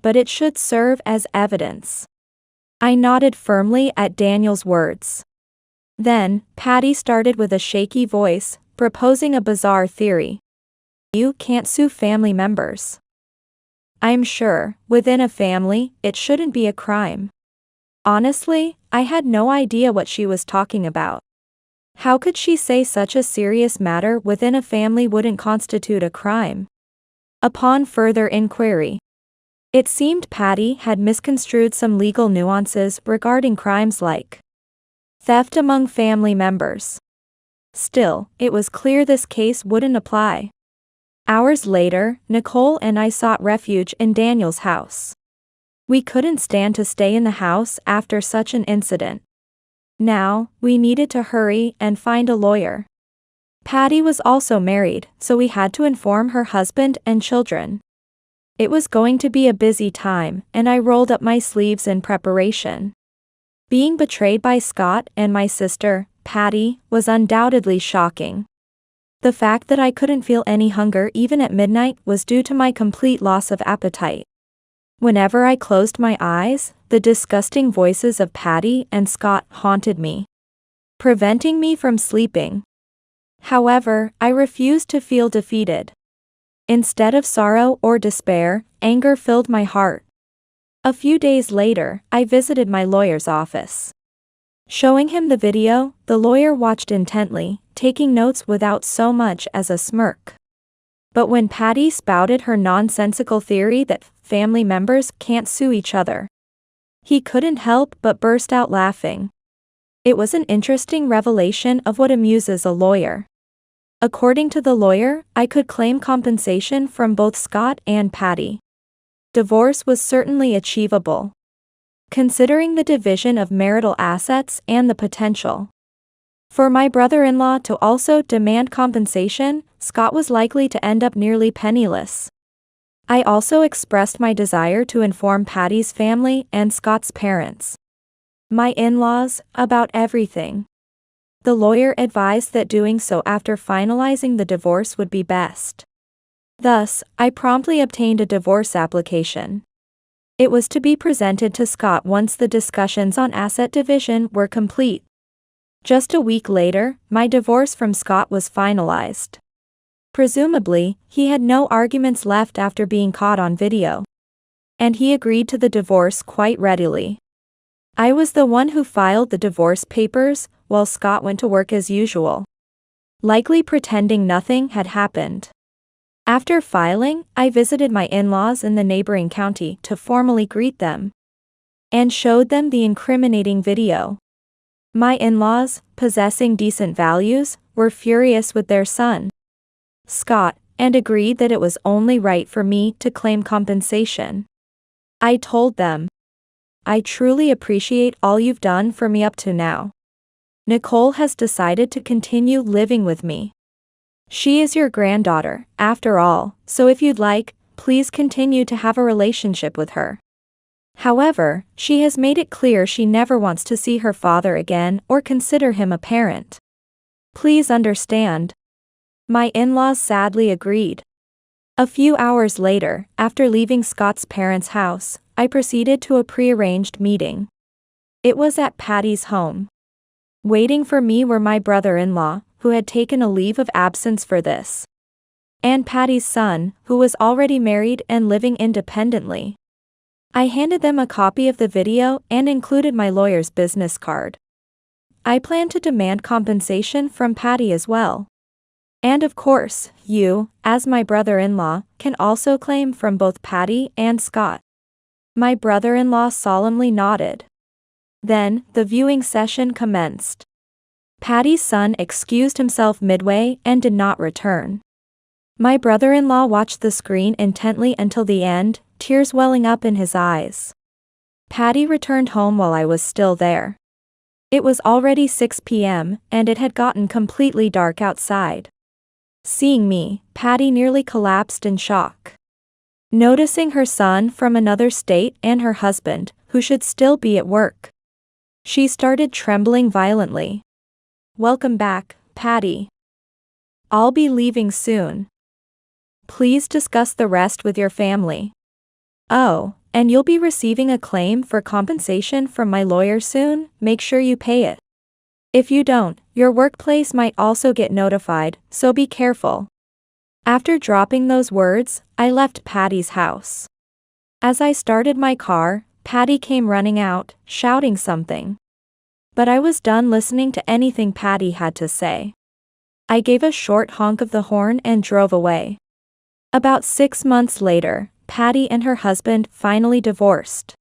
Speaker 4: But it should serve as evidence. I nodded firmly at Daniel's words. Then, Patty started with a shaky voice, proposing a bizarre theory. You can't sue family members. I'm sure, within a family, it shouldn't be a crime. Honestly, I had no idea what she was talking about. How could she say such a serious matter within a family wouldn't constitute a crime? Upon further inquiry, it seemed Patty had misconstrued some legal nuances regarding crimes like theft among family members. Still, it was clear this case wouldn't apply. Hours later, Nicole and I sought refuge in Daniel's house. We couldn't stand to stay in the house after such an incident. Now, we needed to hurry and find a lawyer. Patty was also married, so we had to inform her husband and children. It was going to be a busy time, and I rolled up my sleeves in preparation. Being betrayed by Scott and my sister, Patty, was undoubtedly shocking. The fact that I couldn't feel any hunger even at midnight was due to my complete loss of appetite. Whenever I closed my eyes, the disgusting voices of Patty and Scott haunted me, preventing me from sleeping. However, I refused to feel defeated. Instead of sorrow or despair, anger filled my heart. A few days later, I visited my lawyer's office. Showing him the video, the lawyer watched intently, taking notes without so much as a smirk. But when Patty spouted her nonsensical theory that family members can't sue each other, he couldn't help but burst out laughing. It was an interesting revelation of what amuses a lawyer. According to the lawyer, I could claim compensation from both Scott and Patty. Divorce was certainly achievable, considering the division of marital assets and the potential for my brother-in-law to also demand compensation. Scott was likely to end up nearly penniless. I also expressed my desire to inform Patty's family and Scott's parents, my in-laws, about everything. The lawyer advised that doing so after finalizing the divorce would be best. Thus, I promptly obtained a divorce application. It was to be presented to Scott once the discussions on asset division were complete, Just a week later, my divorce from Scott was finalized. Presumably, he had no arguments left after being caught on video. And he agreed to the divorce quite readily. I was the one who filed the divorce papers, while Scott went to work as usual, likely pretending nothing had happened. After filing, I visited my in-laws in the neighboring county to formally greet them and showed them the incriminating video. My in-laws, possessing decent values, were furious with their son, Scott, and agreed that it was only right for me to claim compensation. I told them, "I truly appreciate all you've done for me up to now. Nicole has decided to continue living with me. She is your granddaughter, after all, so if you'd like, please continue to have a relationship with her. However, she has made it clear she never wants to see her father again or consider him a parent. Please understand." My in-laws sadly agreed. A few hours later, after leaving Scott's parents' house, I proceeded to a prearranged meeting. It was at Patty's home. Waiting for me were my brother-in-law, who had taken a leave of absence for this, and Patty's son, who was already married and living independently. I handed them a copy of the video and included my lawyer's business card. I plan to demand compensation from Patty as well. And of course, you, as my brother-in-law, can also claim from both Patty and Scott. My brother-in-law solemnly nodded. Then, the viewing session commenced. Patty's son excused himself midway and did not return. My brother-in-law watched the screen intently until the end, tears welling up in his eyes. Patty returned home while I was still there. It was already 6 p.m., and it had gotten completely dark outside. Seeing me, Patty nearly collapsed in shock. Noticing her son from another state and her husband, who should still be at work, she started trembling violently. "Welcome back, Patty. I'll be leaving soon. Please discuss the rest with your family. Oh, and you'll be receiving a claim for compensation from my lawyer soon. Make sure you pay it. If you don't, your workplace might also get notified, so be careful." After dropping those words, I left Patty's house. As I started my car, Patty came running out, shouting something. But I was done listening to anything Patty had to say. I gave a short honk of the horn and drove away. About 6 months later, Patty and her husband finally divorced.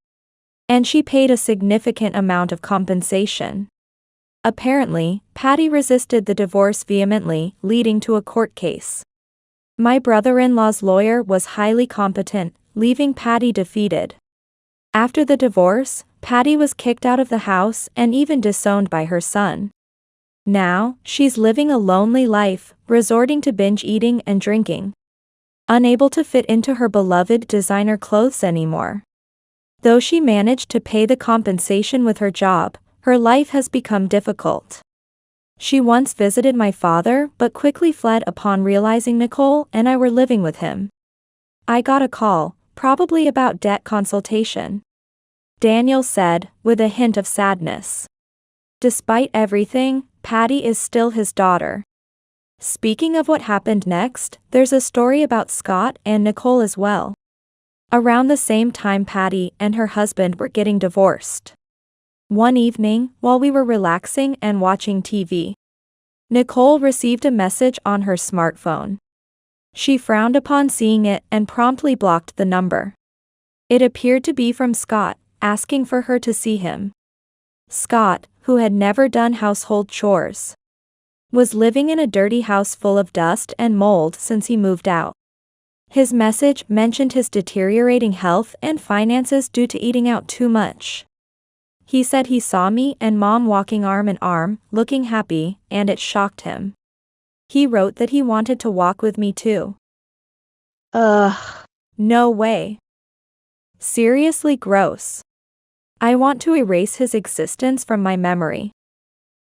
Speaker 4: And she paid a significant amount of compensation. Apparently, Patty resisted the divorce vehemently, leading to a court case. My brother-in-law's lawyer was highly competent, leaving Patty defeated. After the divorce, Patty was kicked out of the house and even disowned by her son. Now, she's living a lonely life, resorting to binge eating and drinking, unable to fit into her beloved designer clothes anymore. Though she managed to pay the compensation with her job, her life has become difficult. She once visited my father but quickly fled upon realizing Nicole and I were living with him. I got a call, probably about debt consultation, Daniel said, with a hint of sadness. Despite everything, Patty is still his daughter. Speaking of what happened next, there's a story about Scott and Nicole as well. Around the same time Patty and her husband were getting divorced. One evening, while we were relaxing and watching TV, Nicole received a message on her smartphone. She frowned upon seeing it and promptly blocked the number. It appeared to be from Scott, asking for her to see him. Scott, who had never done household chores, was living in a dirty house full of dust and mold since he moved out. His message mentioned his deteriorating health and finances due to eating out too much. He said he saw me and Mom walking arm in arm, looking happy, and it shocked him. He wrote that he wanted to walk with me too. Ugh. No way. Seriously gross. I want to erase his existence from my memory.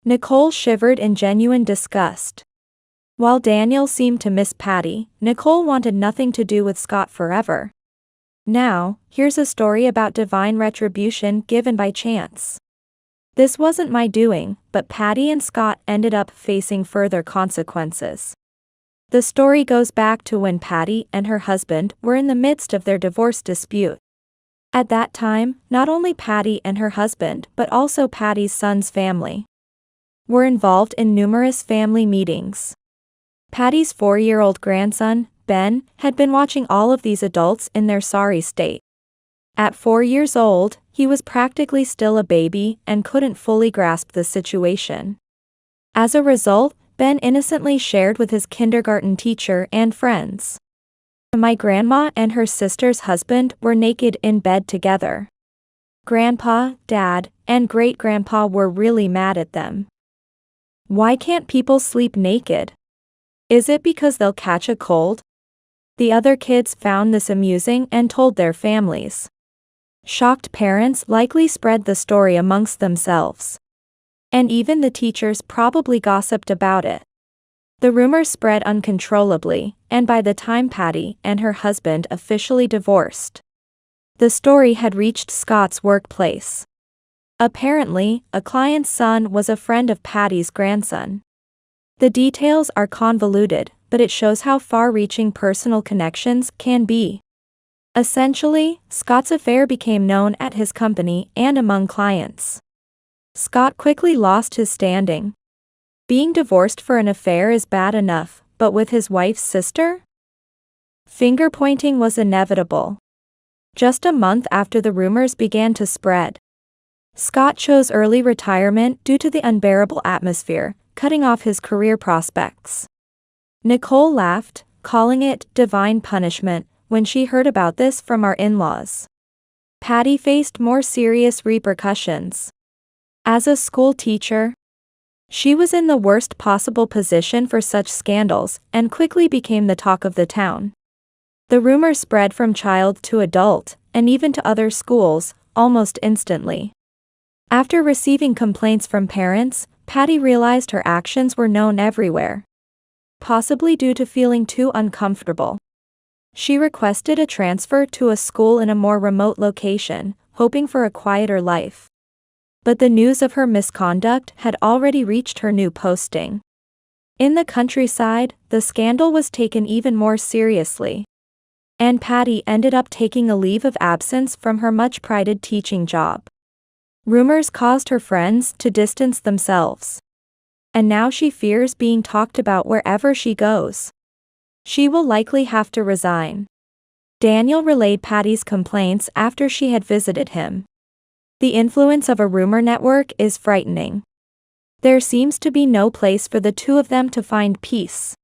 Speaker 4: Nicole shivered in genuine disgust. While Daniel seemed to miss Patty, Nicole wanted nothing to do with Scott forever. Now, here's a story about divine retribution given by chance. This wasn't my doing, but Patty and Scott ended up facing further consequences. The story goes back to when Patty and her husband were in the midst of their divorce dispute. At that time, not only Patty and her husband but also Patty's son's family were involved in numerous family meetings. Patty's 4-year-old grandson, Ben, had been watching all of these adults in their sorry state. At 4 years old, he was practically still a baby and couldn't fully grasp the situation. As a result, Ben innocently shared with his kindergarten teacher and friends. My grandma and her sister's husband were naked in bed together. Grandpa, Dad, and great-grandpa were really mad at them. Why can't people sleep naked? Is it because they'll catch a cold? The other kids found this amusing and told their families. Shocked parents likely spread the story amongst themselves. And even the teachers probably gossiped about it. The rumor spread uncontrollably, and by the time Patty and her husband officially divorced, the story had reached Scott's workplace. Apparently, a client's son was a friend of Patty's grandson. The details are convoluted, but it shows how far-reaching personal connections can be. Essentially, Scott's affair became known at his company and among clients. Scott quickly lost his standing. Being divorced for an affair is bad enough, but with his wife's sister? Finger-pointing was inevitable. Just a month after the rumors began to spread, Scott chose early retirement due to the unbearable atmosphere, cutting off his career prospects. Nicole laughed, calling it divine punishment, when she heard about this from our in-laws. Patty faced more serious repercussions. As a school teacher, she was in the worst possible position for such scandals and quickly became the talk of the town. The rumor spread from child to adult, and even to other schools, almost instantly. After receiving complaints from parents, Patty realized her actions were known everywhere. Possibly due to feeling too uncomfortable, she requested a transfer to a school in a more remote location, hoping for a quieter life. But the news of her misconduct had already reached her new posting. In the countryside, the scandal was taken even more seriously. And Patty ended up taking a leave of absence from her much-prided teaching job. Rumors caused her friends to distance themselves. And now she fears being talked about wherever she goes. She will likely have to resign. Daniel relayed Patty's complaints after she had visited him. The influence of a rumor network is frightening. There seems to be no place for the two of them to find peace.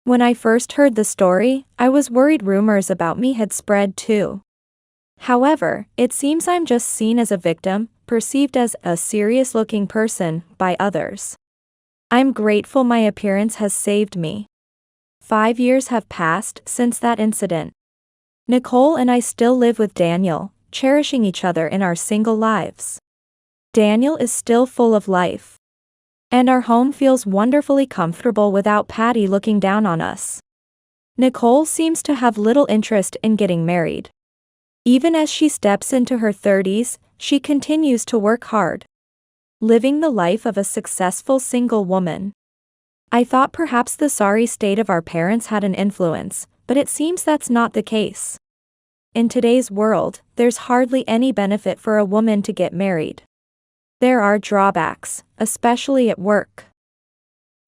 Speaker 4: When I first heard the story, I was worried rumors about me had spread too. However, it seems I'm just seen as a victim, perceived as a serious-looking person by others. I'm grateful my appearance has saved me. 5 years have passed since that incident. Nicole and I still live with Daniel, cherishing each other in our single lives. Daniel is still full of life. And our home feels wonderfully comfortable without Patty looking down on us. Nicole seems to have little interest in getting married. Even as she steps into her 30s, she continues to work hard, living the life of a successful single woman. I thought perhaps the sorry state of our parents had an influence, but it seems that's not the case. In today's world, there's hardly any benefit for a woman to get married. There are drawbacks, especially at work.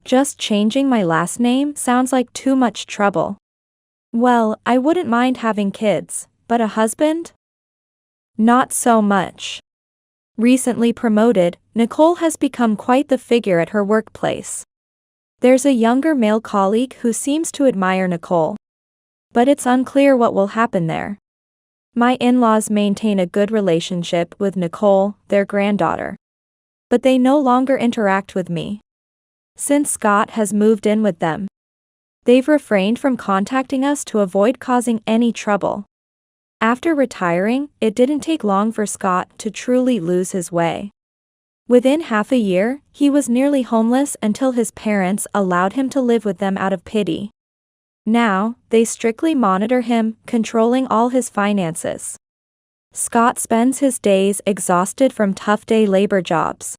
Speaker 4: Just changing my last name sounds like too much trouble. Well, I wouldn't mind having kids, but a husband? Not so much. Recently promoted, Nicole has become quite the figure at her workplace. There's a younger male colleague who seems to admire Nicole. But it's unclear what will happen there. My in-laws maintain a good relationship with Nicole, their granddaughter. But they no longer interact with me. Since Scott has moved in with them, they've refrained from contacting us to avoid causing any trouble. After retiring, it didn't take long for Scott to truly lose his way. Within half a year, he was nearly homeless until his parents allowed him to live with them out of pity. Now, they strictly monitor him, controlling all his finances. Scott spends his days exhausted from tough day labor jobs.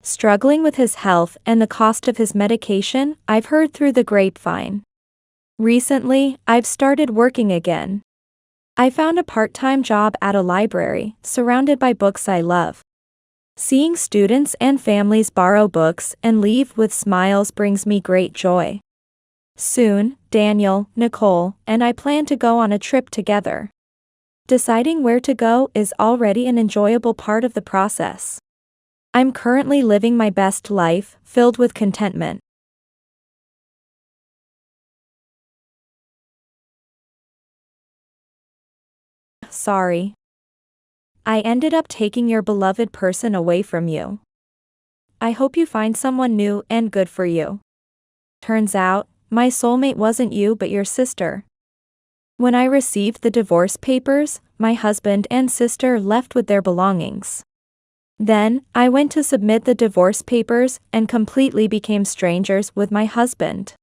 Speaker 4: Struggling with his health and the cost of his medication, I've heard through the grapevine. Recently, I've started working again. I found a part-time job at a library, surrounded by books I love. Seeing students and families borrow books and leave with smiles brings me great joy. Soon, Daniel, Nicole, and I plan to go on a trip together. Deciding where to go is already an enjoyable part of the process. I'm currently living my best life, filled with contentment. Sorry. I ended up taking your beloved person away from you. I hope you find someone new and good for you. Turns out, my soulmate wasn't you but your sister. When I received the divorce papers, my husband and sister left with their belongings. Then, I went to submit the divorce papers and completely became strangers with my husband.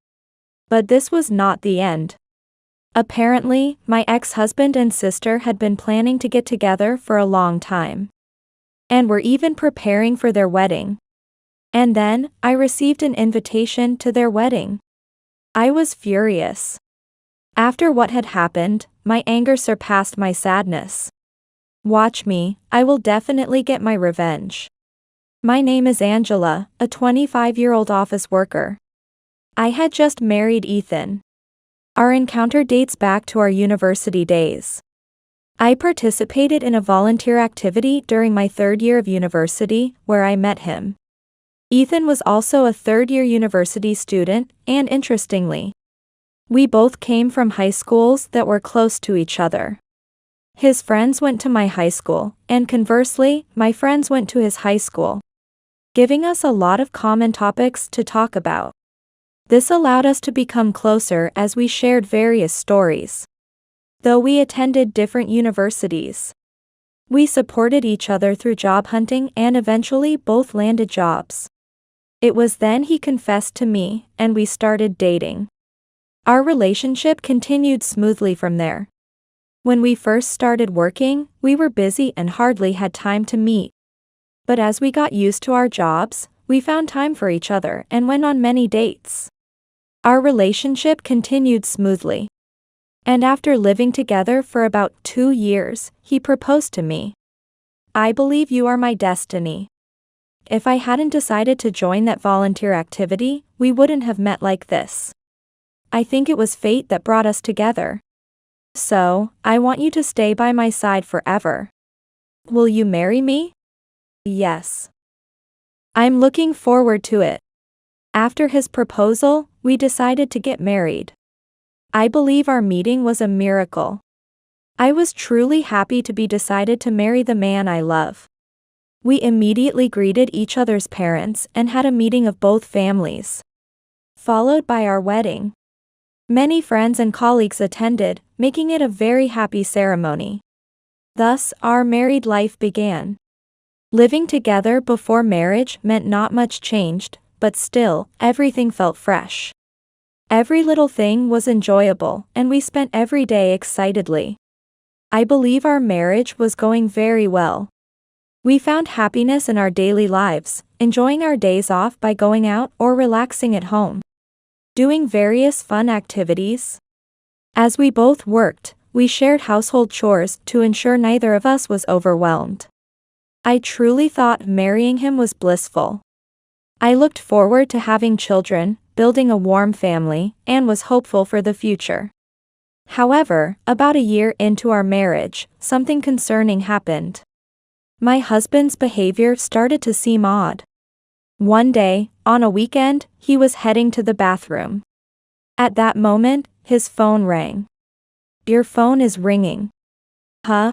Speaker 4: But this was not the end. Apparently, my ex-husband and sister had been planning to get together for a long time. And were even preparing for their wedding. And then, I received an invitation to their wedding. I was furious. After what had happened, my anger surpassed my sadness. Watch me, I will definitely get my revenge. My name is Angela, a 25-year-old office worker. I had just married Ethan. Our encounter dates back to our university days. I participated in a volunteer activity during my third year of university, where I met him. Ethan was also a third-year university student, and interestingly, we both came from high schools that were close to each other. His friends went to my high school, and conversely, my friends went to his high school, giving us a lot of common topics to talk about. This allowed us to become closer as we shared various stories. Though we attended different universities, we supported each other through job hunting and eventually both landed jobs. It was then he confessed to me, and we started dating. Our relationship continued smoothly from there. When we first started working, we were busy and hardly had time to meet. But as we got used to our jobs, we found time for each other and went on many dates. Our relationship continued smoothly. And after living together for about 2 years, he proposed to me. I believe you are my destiny. If I hadn't decided to join that volunteer activity, we wouldn't have met like this. I think it was fate that brought us together. So, I want you to stay by my side forever. Will you marry me? Yes. I'm looking forward to it. After his proposal, we decided to get married. I believe our meeting was a miracle. I was truly happy to be decided to marry the man I love. We immediately greeted each other's parents and had a meeting of both families, followed by our wedding. Many friends and colleagues attended, making it a very happy ceremony. Thus, our married life began. Living together before marriage meant not much changed, but still, everything felt fresh. Every little thing was enjoyable, and we spent every day excitedly. I believe our marriage was going very well. We found happiness in our daily lives, enjoying our days off by going out or relaxing at home, doing various fun activities. As we both worked, we shared household chores to ensure neither of us was overwhelmed. I truly thought marrying him was blissful. I looked forward to having children, building a warm family, and was hopeful for the future. However, about a year into our marriage, something concerning happened. My husband's behavior started to seem odd. One day, on a weekend, he was heading to the bathroom. At that moment, his phone rang. Your phone is ringing. Huh?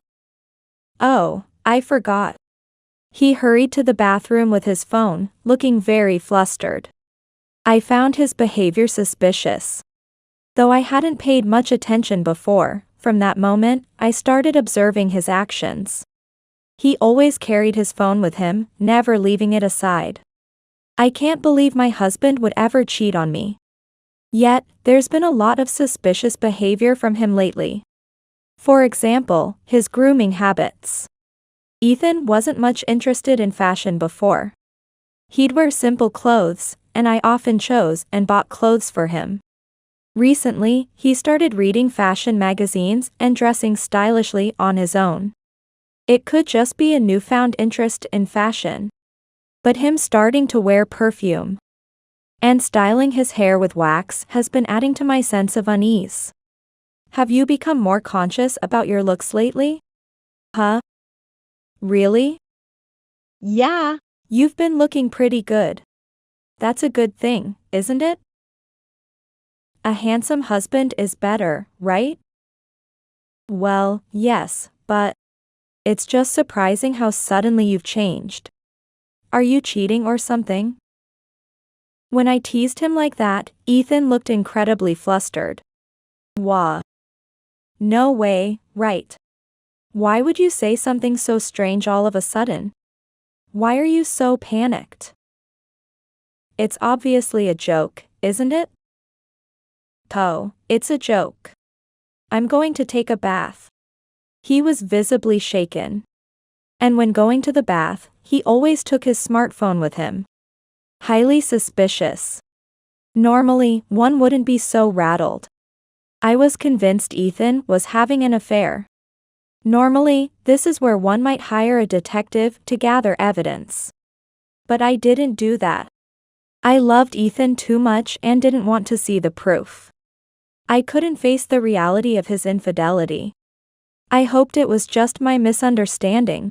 Speaker 4: Oh, I forgot. He hurried to the bathroom with his phone, looking very flustered. I found his behavior suspicious. Though I hadn't paid much attention before, from that moment, I started observing his actions. He always carried his phone with him, never leaving it aside. I can't believe my husband would ever cheat on me. Yet, there's been a lot of suspicious behavior from him lately. For example, his grooming habits. Ethan wasn't much interested in fashion before. He'd wear simple clothes, and I often chose and bought clothes for him. Recently, he started reading fashion magazines and dressing stylishly on his own. It could just be a newfound interest in fashion. But him starting to wear perfume and styling his hair with wax has been adding to my sense of unease. Have you become more conscious about your looks lately? Huh? Really? Yeah. You've been looking pretty good. That's a good thing, isn't it? A handsome husband is better, right? Well, yes, but it's just surprising how suddenly you've changed. Are you cheating or something? When I teased him like that, Ethan looked incredibly flustered. Wah. No way, right. Why would you say something so strange all of a sudden? Why are you so panicked? It's obviously a joke, isn't it? Oh, it's a joke. I'm going to take a bath. He was visibly shaken. And when going to the bath, he always took his smartphone with him. Highly suspicious. Normally, one wouldn't be so rattled. I was convinced Ethan was having an affair. Normally, this is where one might hire a detective to gather evidence. But I didn't do that. I loved Ethan too much and didn't want to see the proof. I couldn't face the reality of his infidelity. I hoped it was just my misunderstanding.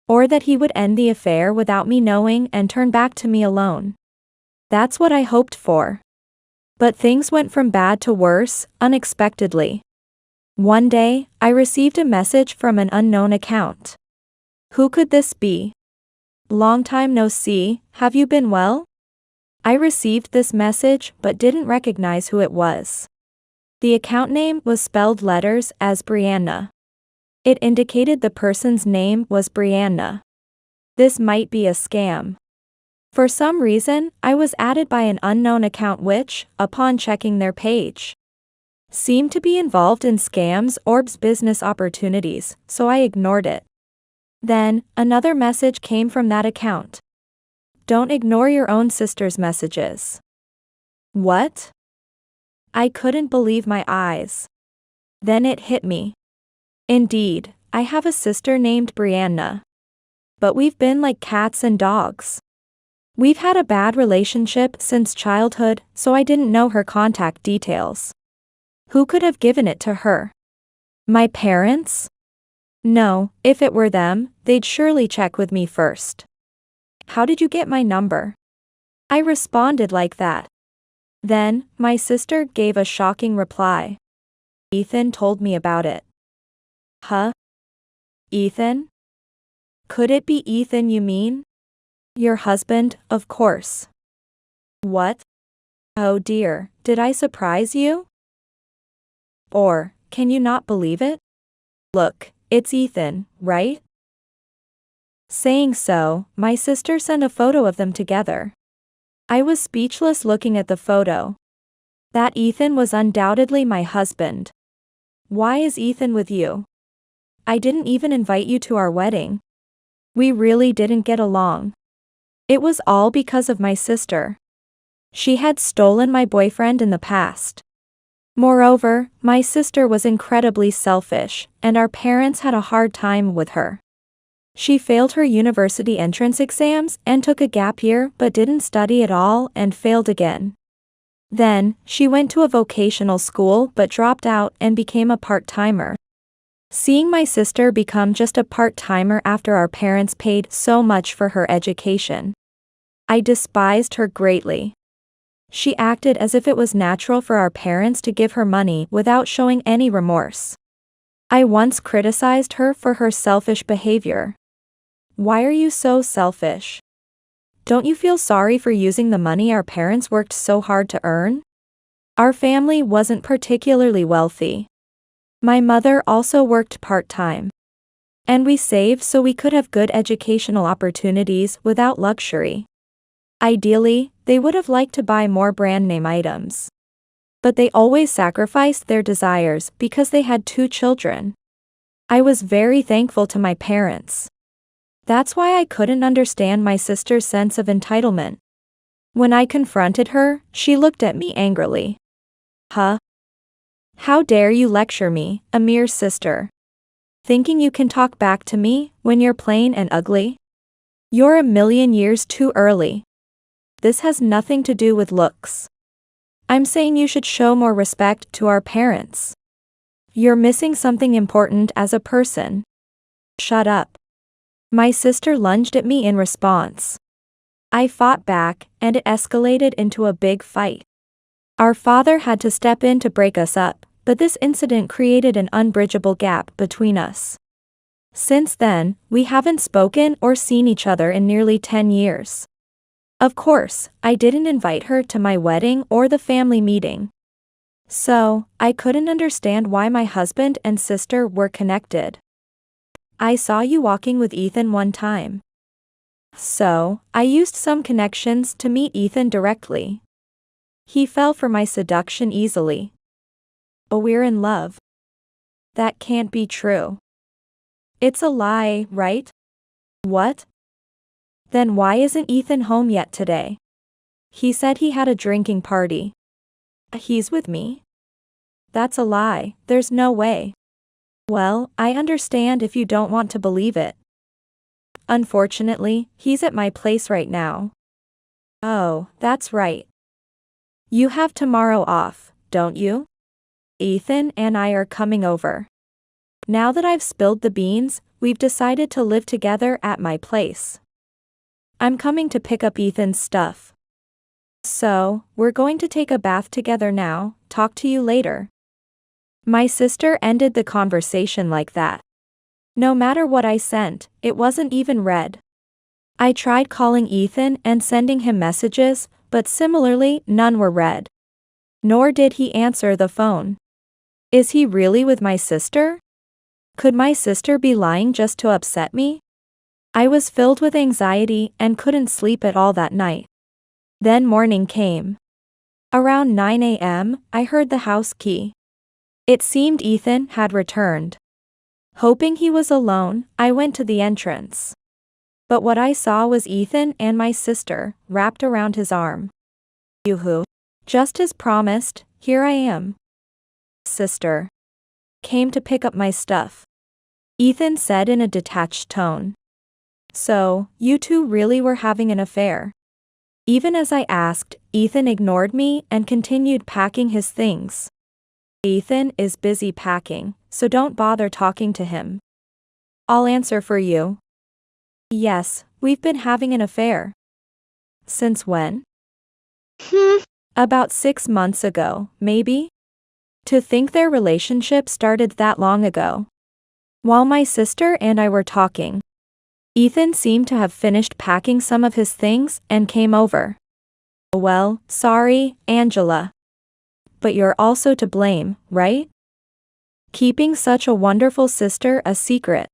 Speaker 4: Or that he would end the affair without me knowing and turn back to me alone. That's what I hoped for. But things went from bad to worse, unexpectedly. One day, I received a message from an unknown account. Who could this be? Long time no see, have you been well? I received this message but didn't recognize who it was. The account name was spelled letters as Brianna. It indicated the person's name was Brianna. This might be a scam. For some reason, I was added by an unknown account which, upon checking their page, seemed to be involved in scams or business opportunities, so I ignored it. Then, another message came from that account. Don't ignore your own sister's messages. What? I couldn't believe my eyes. Then it hit me. Indeed, I have a sister named Brianna. But we've been like cats and dogs. We've had a bad relationship since childhood, so I didn't know her contact details. Who could have given it to her? My parents? No, if it were them, they'd surely check with me first. How did you get my number? I responded like that. Then, my sister gave a shocking reply. Ethan told me about it. Huh? Ethan? Could it be Ethan you mean? Your husband, of course. What? Oh dear, did I surprise you? Or, can you not believe it? Look, it's Ethan, right? Saying so, my sister sent a photo of them together. I was speechless looking at the photo. That Ethan was undoubtedly my husband. Why is Ethan with you? I didn't even invite you to our wedding. We really didn't get along. It was all because of my sister. She had stolen my boyfriend in the past. Moreover, my sister was incredibly selfish, and our parents had a hard time with her. She failed her university entrance exams and took a gap year but didn't study at all and failed again. Then, she went to a vocational school but dropped out and became a part-timer. Seeing my sister become just a part-timer after our parents paid so much for her education, I despised her greatly. She acted as if it was natural for our parents to give her money without showing any remorse. I once criticized her for her selfish behavior. Why are you so selfish? Don't you feel sorry for using the money our parents worked so hard to earn? Our family wasn't particularly wealthy. My mother also worked part-time. And we saved so we could have good educational opportunities without luxury. Ideally, they would have liked to buy more brand name items. But they always sacrificed their desires because they had 2 children. I was very thankful to my parents. That's why I couldn't understand my sister's sense of entitlement. When I confronted her, she looked at me angrily. Huh? How dare you lecture me, a mere sister? Thinking you can talk back to me when you're plain and ugly? You're a million years too early. This has nothing to do with looks. I'm saying you should show more respect to our parents. You're missing something important as a person. Shut up. My sister lunged at me in response. I fought back, and it escalated into a big fight. Our father had to step in to break us up, but this incident created an unbridgeable gap between us. Since then, we haven't spoken or seen each other in nearly 10 years. Of course, I didn't invite her to my wedding or the family meeting. So, I couldn't understand why my husband and sister were connected. I saw you walking with Ethan one time. So, I used some connections to meet Ethan directly. He fell for my seduction easily. But we're in love. That can't be true. It's a lie, right? What? Then why isn't Ethan home yet today? He said he had a drinking party. He's with me? That's a lie, there's no way. Well, I understand if you don't want to believe it. Unfortunately, he's at my place right now. Oh, that's right. You have tomorrow off, don't you? Ethan and I are coming over. Now that I've spilled the beans, we've decided to live together at my place. I'm coming to pick up Ethan's stuff. So, we're going to take a bath together now, talk to you later. My sister ended the conversation like that. No matter what I sent, it wasn't even read. I tried calling Ethan and sending him messages, but similarly, none were read. Nor did he answer the phone. Is he really with my sister? Could my sister be lying just to upset me? I was filled with anxiety and couldn't sleep at all that night. Then morning came. Around 9 a.m., I heard the house key. It seemed Ethan had returned. Hoping he was alone, I went to the entrance. But what I saw was Ethan and my sister, wrapped around his arm. Yoo-hoo. Just as promised, here I am. Sister. Came to pick up my stuff. Ethan said in a detached tone. So, you two really were having an affair? Even as I asked, Ethan ignored me and continued packing his things. Ethan is busy packing, so don't bother talking to him. I'll answer for you. Yes, we've been having an affair. Since when? About 6 months ago, maybe? To think their relationship started that long ago. While my sister and I were talking, Ethan seemed to have finished packing some of his things and came over. Well, sorry, Angela. But you're also to blame, right? Keeping such a wonderful sister a secret.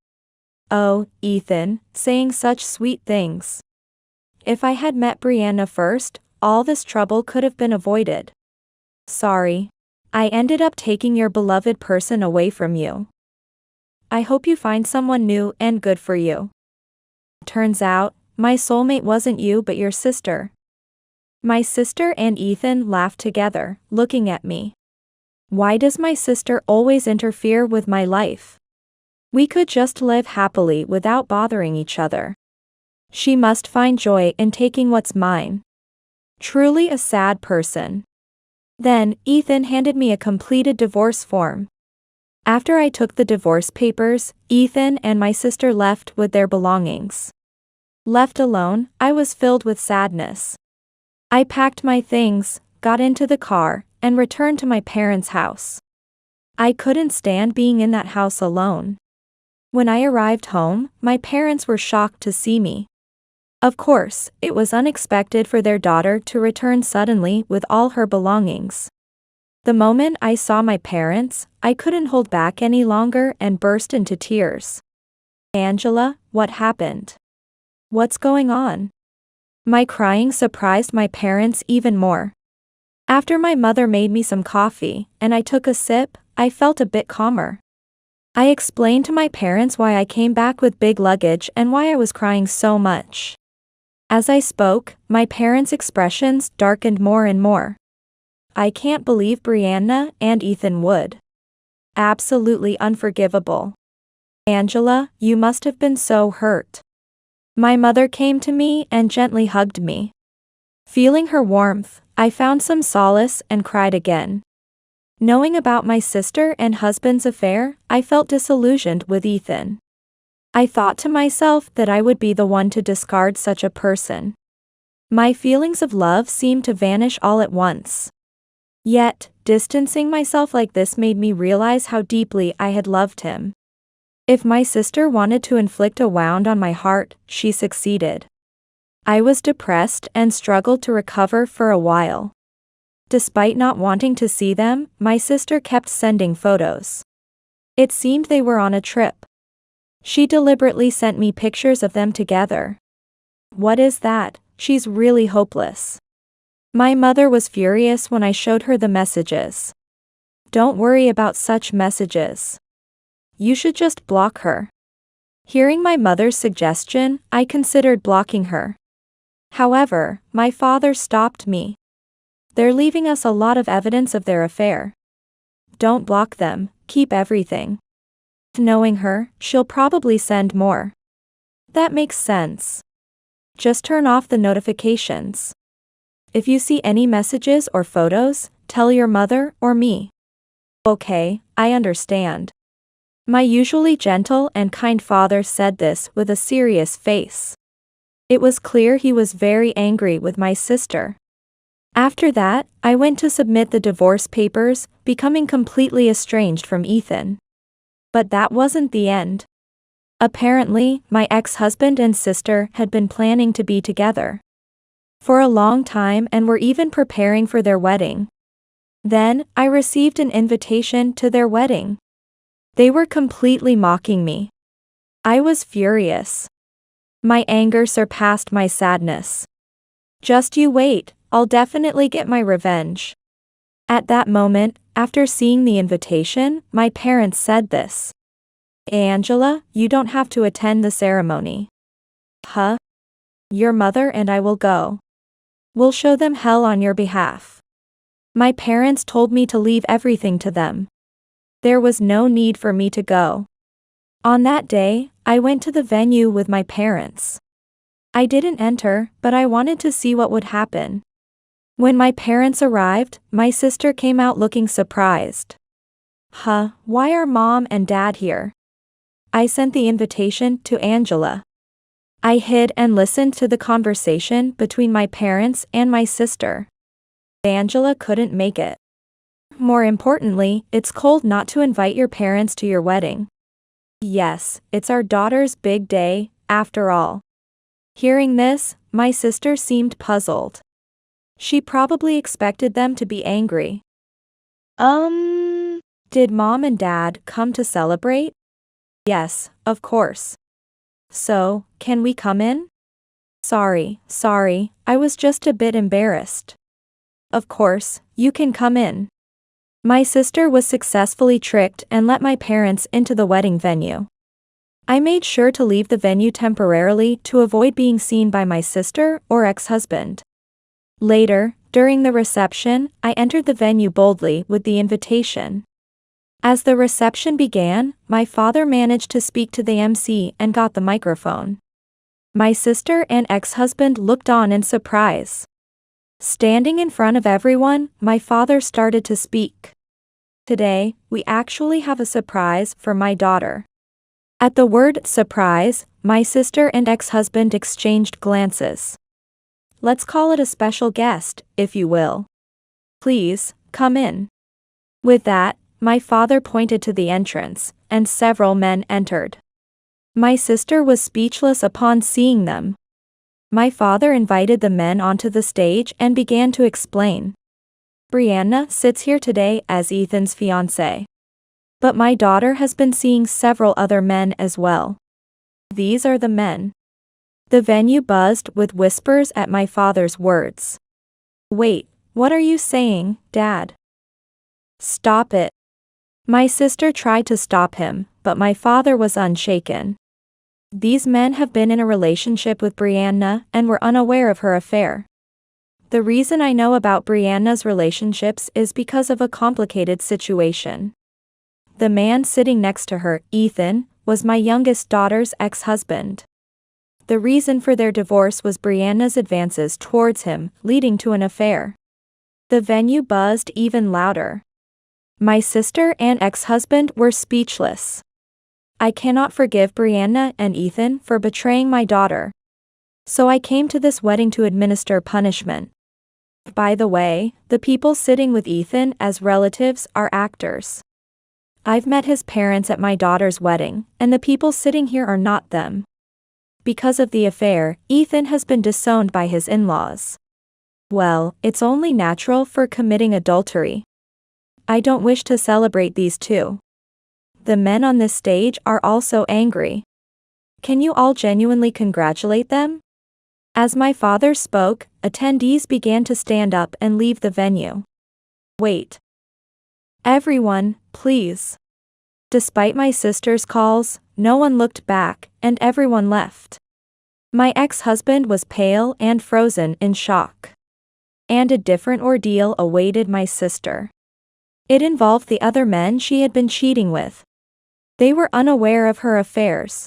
Speaker 4: Oh, Ethan, saying such sweet things. If I had met Brianna first, all this trouble could have been avoided. Sorry. I ended up taking your beloved person away from you. I hope you find someone new and good for you. Turns out, my soulmate wasn't you but your sister. My sister and Ethan laughed together, looking at me. Why does my sister always interfere with my life? We could just live happily without bothering each other. She must find joy in taking what's mine. Truly a sad person. Then, Ethan handed me a completed divorce form. After I took the divorce papers, Ethan and my sister left with their belongings. Left alone, I was filled with sadness. I packed my things, got into the car, and returned to my parents' house. I couldn't stand being in that house alone. When I arrived home, my parents were shocked to see me. Of course, it was unexpected for their daughter to return suddenly with all her belongings. The moment I saw my parents, I couldn't hold back any longer and burst into tears. Angela, what happened? What's going on? My crying surprised my parents even more. After my mother made me some coffee, and I took a sip, I felt a bit calmer. I explained to my parents why I came back with big luggage and why I was crying so much. As I spoke, my parents' expressions darkened more and more. I can't believe Brianna and Ethan would. Absolutely unforgivable. Angela, you must have been so hurt. My mother came to me and gently hugged me. Feeling her warmth, I found some solace and cried again. Knowing about my sister and husband's affair, I felt disillusioned with Ethan. I thought to myself that I would be the one to discard such a person. My feelings of love seemed to vanish all at once. Yet, distancing myself like this made me realize how deeply I had loved him. If my sister wanted to inflict a wound on my heart, she succeeded. I was depressed and struggled to recover for a while. Despite not wanting to see them, my sister kept sending photos. It seemed they were on a trip. She deliberately sent me pictures of them together. What is that? She's really hopeless. My mother was furious when I showed her the messages. Don't worry about such messages. You should just block her. Hearing my mother's suggestion, I considered blocking her. However, my father stopped me. They're leaving us a lot of evidence of their affair. Don't block them, keep everything. Knowing her, she'll probably send more. That makes sense. Just turn off the notifications. If you see any messages or photos, tell your mother or me. Okay, I understand. My usually gentle and kind father said this with a serious face. It was clear he was very angry with my sister. After that, I went to submit the divorce papers, becoming completely estranged from Ethan. But that wasn't the end. Apparently, my ex-husband and sister had been planning to be together for a long time and were even preparing for their wedding. Then, I received an invitation to their wedding. They were completely mocking me. I was furious. My anger surpassed my sadness. Just you wait, I'll definitely get my revenge. At that moment, after seeing the invitation, my parents said this. Angela, you don't have to attend the ceremony. Huh? Your mother and I will go. We'll show them hell on your behalf. My parents told me to leave everything to them. There was no need for me to go. On that day, I went to the venue with my parents. I didn't enter, but I wanted to see what would happen. When my parents arrived, my sister came out looking surprised. Huh, why are mom and dad here? I sent the invitation to Angela. I hid and listened to the conversation between my parents and my sister. Angela couldn't make it. More importantly, it's cold not to invite your parents to your wedding. Yes, it's our daughter's big day, after all. Hearing this, my sister seemed puzzled. She probably expected them to be angry. Did mom and dad come to celebrate? Yes, of course. So, can we come in? Sorry, I was just a bit embarrassed. Of course, you can come in. My sister was successfully tricked and let my parents into the wedding venue. I made sure to leave the venue temporarily to avoid being seen by my sister or ex-husband. Later, during the reception, I entered the venue boldly with the invitation. As the reception began, my father managed to speak to the MC and got the microphone. My sister and ex-husband looked on in surprise. Standing in front of everyone, my father started to speak. Today, we actually have a surprise for my daughter. At the word surprise, my sister and ex-husband exchanged glances. Let's call it a special guest, if you will. Please, come in. With that, my father pointed to the entrance, and several men entered. My sister was speechless upon seeing them. My father invited the men onto the stage and began to explain. Brianna sits here today as Ethan's fiancée. But my daughter has been seeing several other men as well. These are the men. The venue buzzed with whispers at my father's words. Wait, What are you saying, Dad? Stop it. My sister tried to stop him, but my father was unshaken. These men have been in a relationship with Brianna and were unaware of her affair. The reason I know about Brianna's relationships is because of a complicated situation. The man sitting next to her, Ethan, was my youngest daughter's ex-husband. The reason for their divorce was Brianna's advances towards him, leading to an affair. The venue buzzed even louder. My sister and ex-husband were speechless. I cannot forgive Brianna and Ethan for betraying my daughter. So I came to this wedding to administer punishment. By the way, the people sitting with Ethan as relatives are actors. I've met his parents at my daughter's wedding, and the people sitting here are not them. Because of the affair, Ethan has been disowned by his in-laws. Well, it's only natural for committing adultery. I don't wish to celebrate these two. The men on this stage are also angry. Can you all genuinely congratulate them? As my father spoke, attendees began to stand up and leave the venue. Wait. Everyone, please. Despite my sister's calls, no one looked back, and everyone left. My ex-husband was pale and frozen in shock. And a different ordeal awaited my sister. It involved the other men she had been cheating with. They were unaware of her affairs.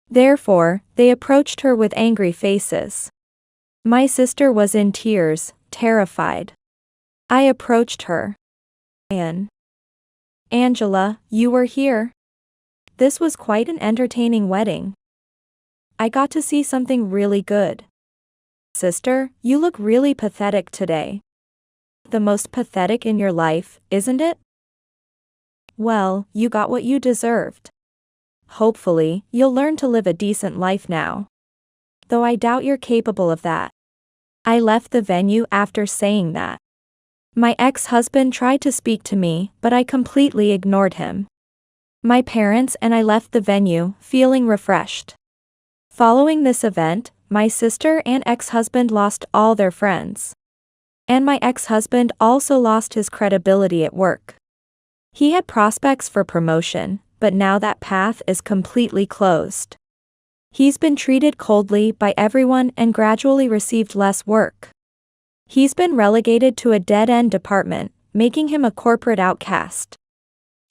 Speaker 4: Therefore, they approached her with angry faces. My sister was in tears, terrified. I approached her. Angela, you were here? This was quite an entertaining wedding. I got to see something really good. Sister, you look really pathetic today. The most pathetic in your life, isn't it? Well, you got what you deserved. Hopefully, you'll learn to live a decent life now. Though I doubt you're capable of that. I left the venue after saying that. My ex-husband tried to speak to me, but I completely ignored him. My parents and I left the venue, feeling refreshed. Following this event, my sister and ex-husband lost all their friends. And my ex-husband also lost his credibility at work. He had prospects for promotion, but now that path is completely closed. He's been treated coldly by everyone and gradually received less work. He's been relegated to a dead-end department, making him a corporate outcast.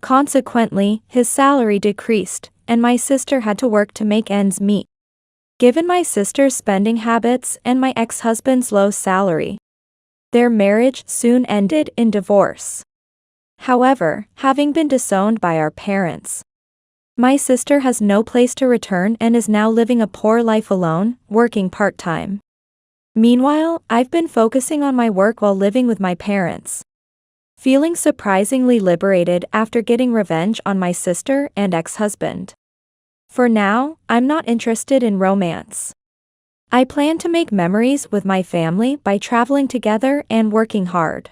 Speaker 4: Consequently, his salary decreased, and my sister had to work to make ends meet. Given my sister's spending habits and my ex-husband's low salary, their marriage soon ended in divorce. However, having been disowned by our parents, my sister has no place to return and is now living a poor life alone, working part-time. Meanwhile, I've been focusing on my work while living with my parents, feeling surprisingly liberated after getting revenge on my sister and ex-husband. For now, I'm not interested in romance. I plan to make memories with my family by traveling together and working hard.